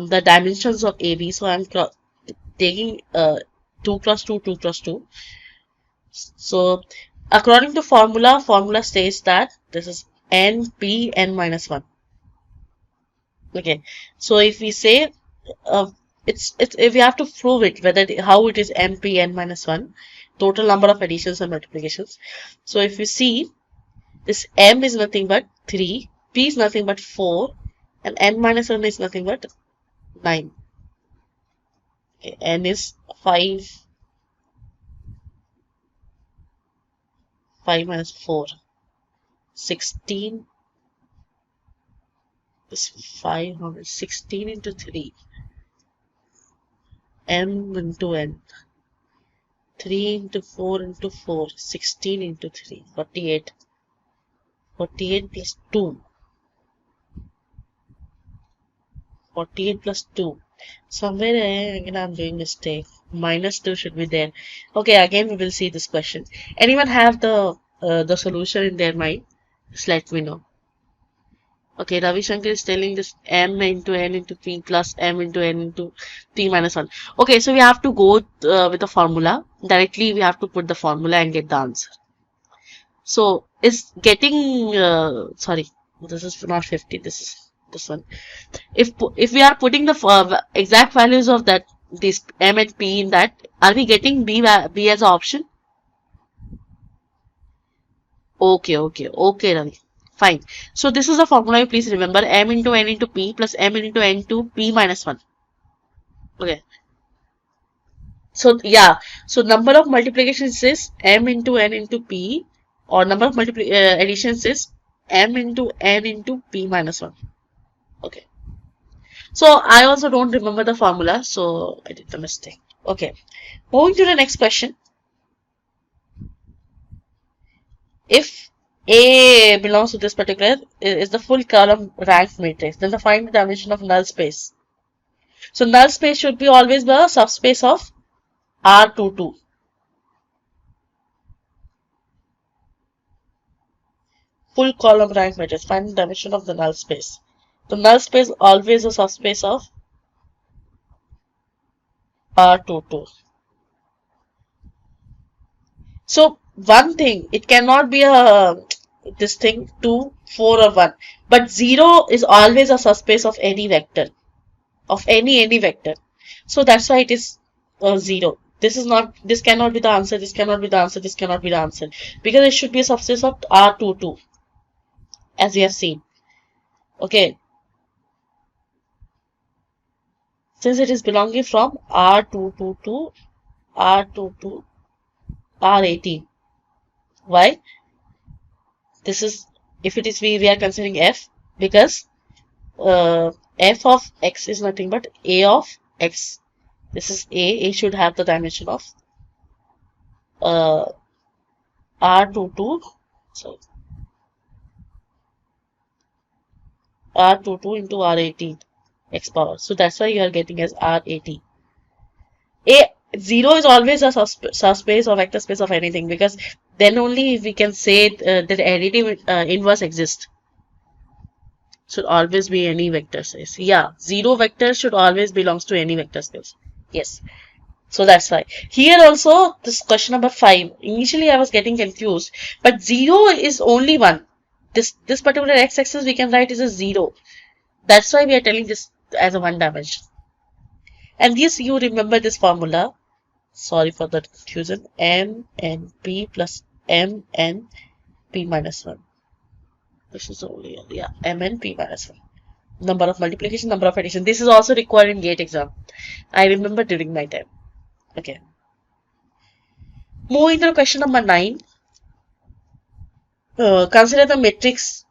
the dimensions of AB. So I'm taking 2 cross 2, 2 cross 2. So according to formula states that this is n minus 1. Okay, so if we say it's if we have to prove it, whether how it is n minus 1, total number of additions and multiplications. So if you see, this m is nothing but 3, p is nothing but 4, and n minus 1 is nothing but 9. Okay, n is 5, 5 minus 4, 16. This 516 into 3, m into n, 3 into 4 into 4, 16 into 3, 48. 48 plus 2. 48 plus 2. Somewhere again I'm doing mistake. Minus 2 should be there. Okay, again we will see this question. Anyone have the solution in their mind? Just let me know. Okay, Ravi Shankar is telling this m into n into p plus m into n into p minus 1. Okay, so we have to go with the formula. Directly we have to put the formula and get the answer. So is getting sorry, this is not 50, this is this one. If we are putting the exact values of that, this m and p in that, are we getting b as an option? Okay, Ravi. Fine. So this is a formula. Please remember m into n into p plus m into n into p minus 1. Okay. So yeah. So number of multiplications is m into n into p, or number of additions is m into n into p minus 1. Okay. So I also don't remember the formula, so I did the mistake. Okay. Moving to the next question. If A belongs to this particular is the full column rank matrix, then find the dimension of null space. So null space should be always the subspace of R22. Full column rank matrix. Find the dimension of the null space. The null space always a subspace of R22. So one thing, it cannot be a this thing 2, 4 or 1. But 0 is always a subspace of any vector. Of any vector. So that's why it is 0. This cannot be the answer, this cannot be the answer, this cannot be the answer. Because it should be a subspace of R22. As we have seen. Okay. Since it is belonging from R22 to R22, R18. Why? This is, if it is we are considering F, because F of X is nothing but A of X. This is A. A should have the dimension of R22. So R22 into R18 X power. So that's why you are getting as R18. A 0 is always a subspace or vector space of anything, because then only we can say that additive inverse exists. Should always be any vector space. Yeah, 0 vector should always belongs to any vector space. Yes. So that's why. Here also, this question number 5. Initially, I was getting confused. But 0 is only 1. This particular x-axis we can write is a 0. That's why we are telling this as a one dimension. And this, you remember this formula. Sorry for the confusion. M n p plus m n p minus 1. This is only, yeah, m n p minus 1. Number of multiplication, number of addition. This is also required in GATE exam. I remember during my time. Okay. Moving to question number 9. Consider the matrix.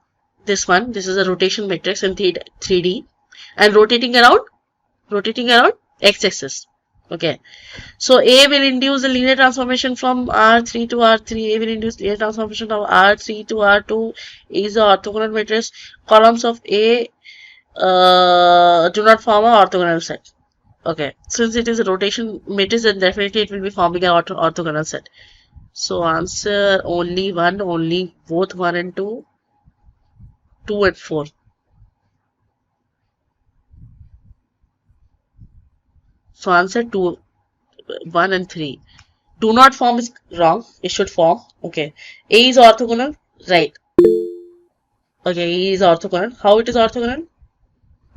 This one. This is a rotation matrix in 3D. And rotating around x-axis. Okay. So A will induce the linear transformation from R3 to R3. A will induce linear transformation of R3 to R2. Is the orthogonal matrix. Columns of A do not form an orthogonal set. Okay. Since it is a rotation matrix, then definitely it will be forming an orthogonal set. So answer only 1, only both 1 and 2, 2 and 4. So answer 2, 1 and 3. Do not form is wrong. It should form. Okay. A is orthogonal. Right. Okay. A is orthogonal. How it is orthogonal?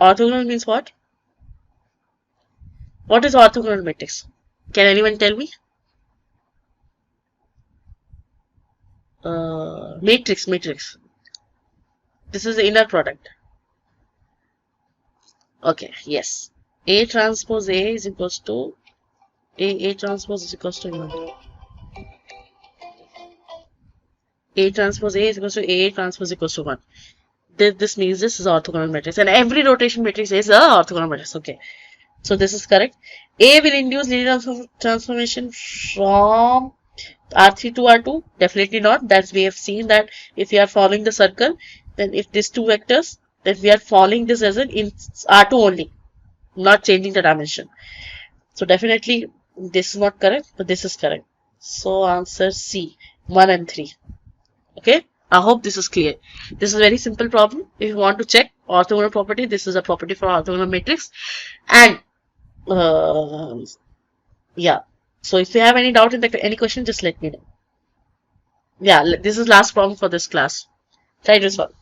Orthogonal means what? What is orthogonal matrix? Can anyone tell me? Matrix. This is the inner product. Okay. Yes. A transpose A is equals to A transpose is equals to A transpose A is equals to A transpose equals to 1. This means this is orthogonal matrix, and every rotation matrix is a orthogonal matrix. Okay, so this is correct. A will induce linear transformation from R3 to R2. Definitely not. That's we have seen that if we are following the circle, then if these two vectors, then we are following this as in R2 only, not changing the dimension. So definitely this is not correct, but this is correct. So answer C, 1 and 3. Okay, I hope this is clear. This is a very simple problem. If you want to check orthogonal property, this is a property for orthogonal matrix. And yeah, so if you have any doubt in any question, just let me know. Yeah, this is last problem for this class. Try to solve.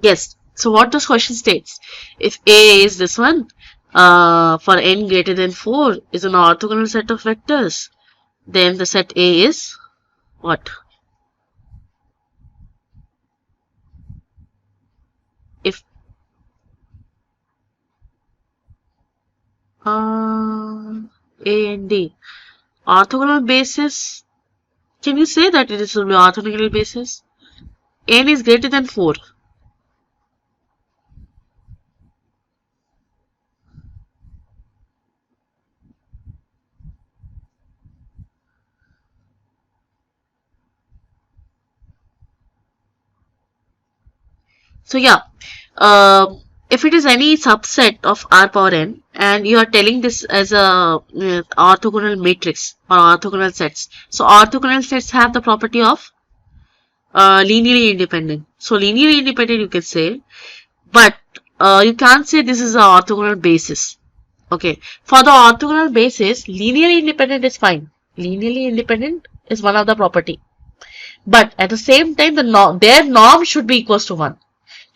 Yes. So what this question states, if A is this one, for n greater than 4 is an orthogonal set of vectors, then the set A is what? If A and D orthogonal basis, can you say that it is will be orthogonal basis? N is greater than 4. So yeah, if it is any subset of R power n and you are telling this as a orthogonal matrix or orthogonal sets. So orthogonal sets have the property of linearly independent. So linearly independent you can say, but you can't say this is an orthogonal basis. Okay, for the orthogonal basis, linearly independent is fine. Linearly independent is one of the property, but at the same time, their norm should be equals to 1.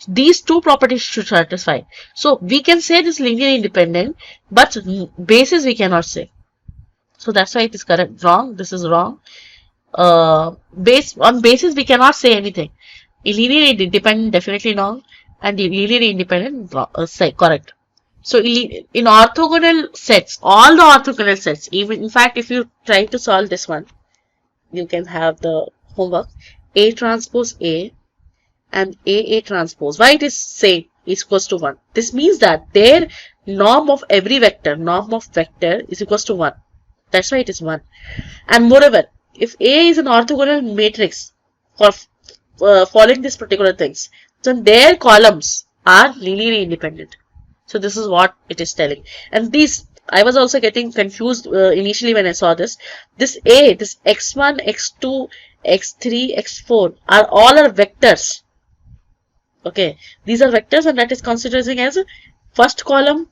These two properties should satisfy. So we can say this linearly independent, but basis we cannot say. So that's why it is correct. Wrong. This is wrong. On basis we cannot say anything. Linearly independent definitely wrong, and linearly independent say correct. So in orthogonal sets, all the orthogonal sets, even in fact if you try to solve this one, you can have the homework A transpose A and A transpose. Why it is same is equals to 1. This means that their norm of every vector, norm of vector is equals to 1. That's why it is 1. And moreover, if A is an orthogonal matrix for following these particular things, then their columns are linearly independent. So this is what it is telling. And these, I was also getting confused initially when I saw this. This A, this x1, x2, x3, x4 are all are vectors. Okay, these are vectors and that is considered as first column,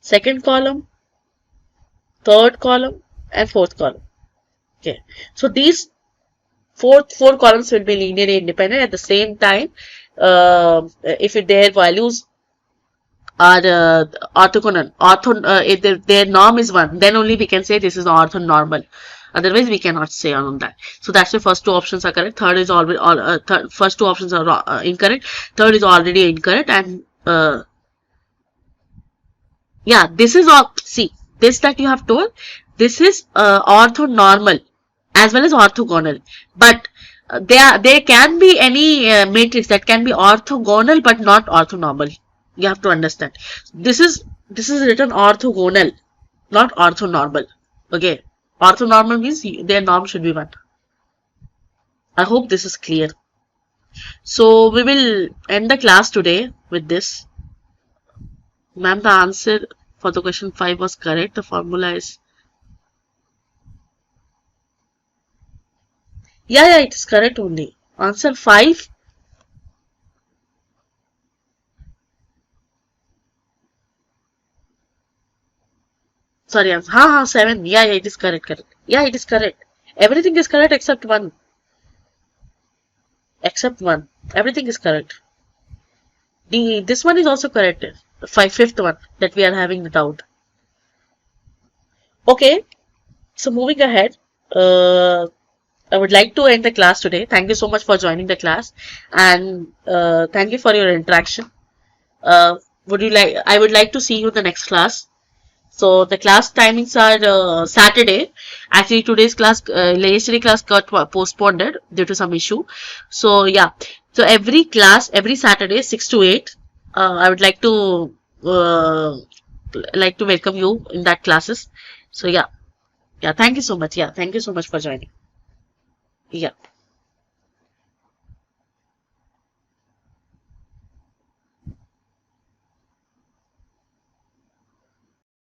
second column, third column and fourth column. Okay, so these four columns will be linearly independent. At the same time, if their values are orthogonal, if their norm is 1, then only we can say this is orthonormal. Otherwise, we cannot say on that. So that's the first two options are correct. Third is already first two options are incorrect. Third is already incorrect, and yeah, this is all. See, this that you have told. This is orthonormal as well as orthogonal, but there can be any matrix that can be orthogonal but not orthonormal. You have to understand. This is written orthogonal, not orthonormal. Okay. Orthonormal means their norm should be 1. I hope this is clear. So we will end the class today with this. Ma'am, the answer for the question 5 was correct. The formula is... Yeah, it is correct only. Answer 5. Sorry, 7. Yeah, it is correct. Yeah, it is correct. Everything is correct except 1. Except 1. Everything is correct. This one is also correct. Fifth one that we are having the doubt. Okay. So moving ahead, I would like to end the class today. Thank you so much for joining the class, and thank you for your interaction. I would like to see you in the next class. So the class timings are Saturday. Actually, today's class, yesterday class got postponed due to some issue. So yeah, so every Saturday 6 to 8, I would like to welcome you in that classes. So yeah, thank you so much. Yeah, thank you so much for joining. Yeah.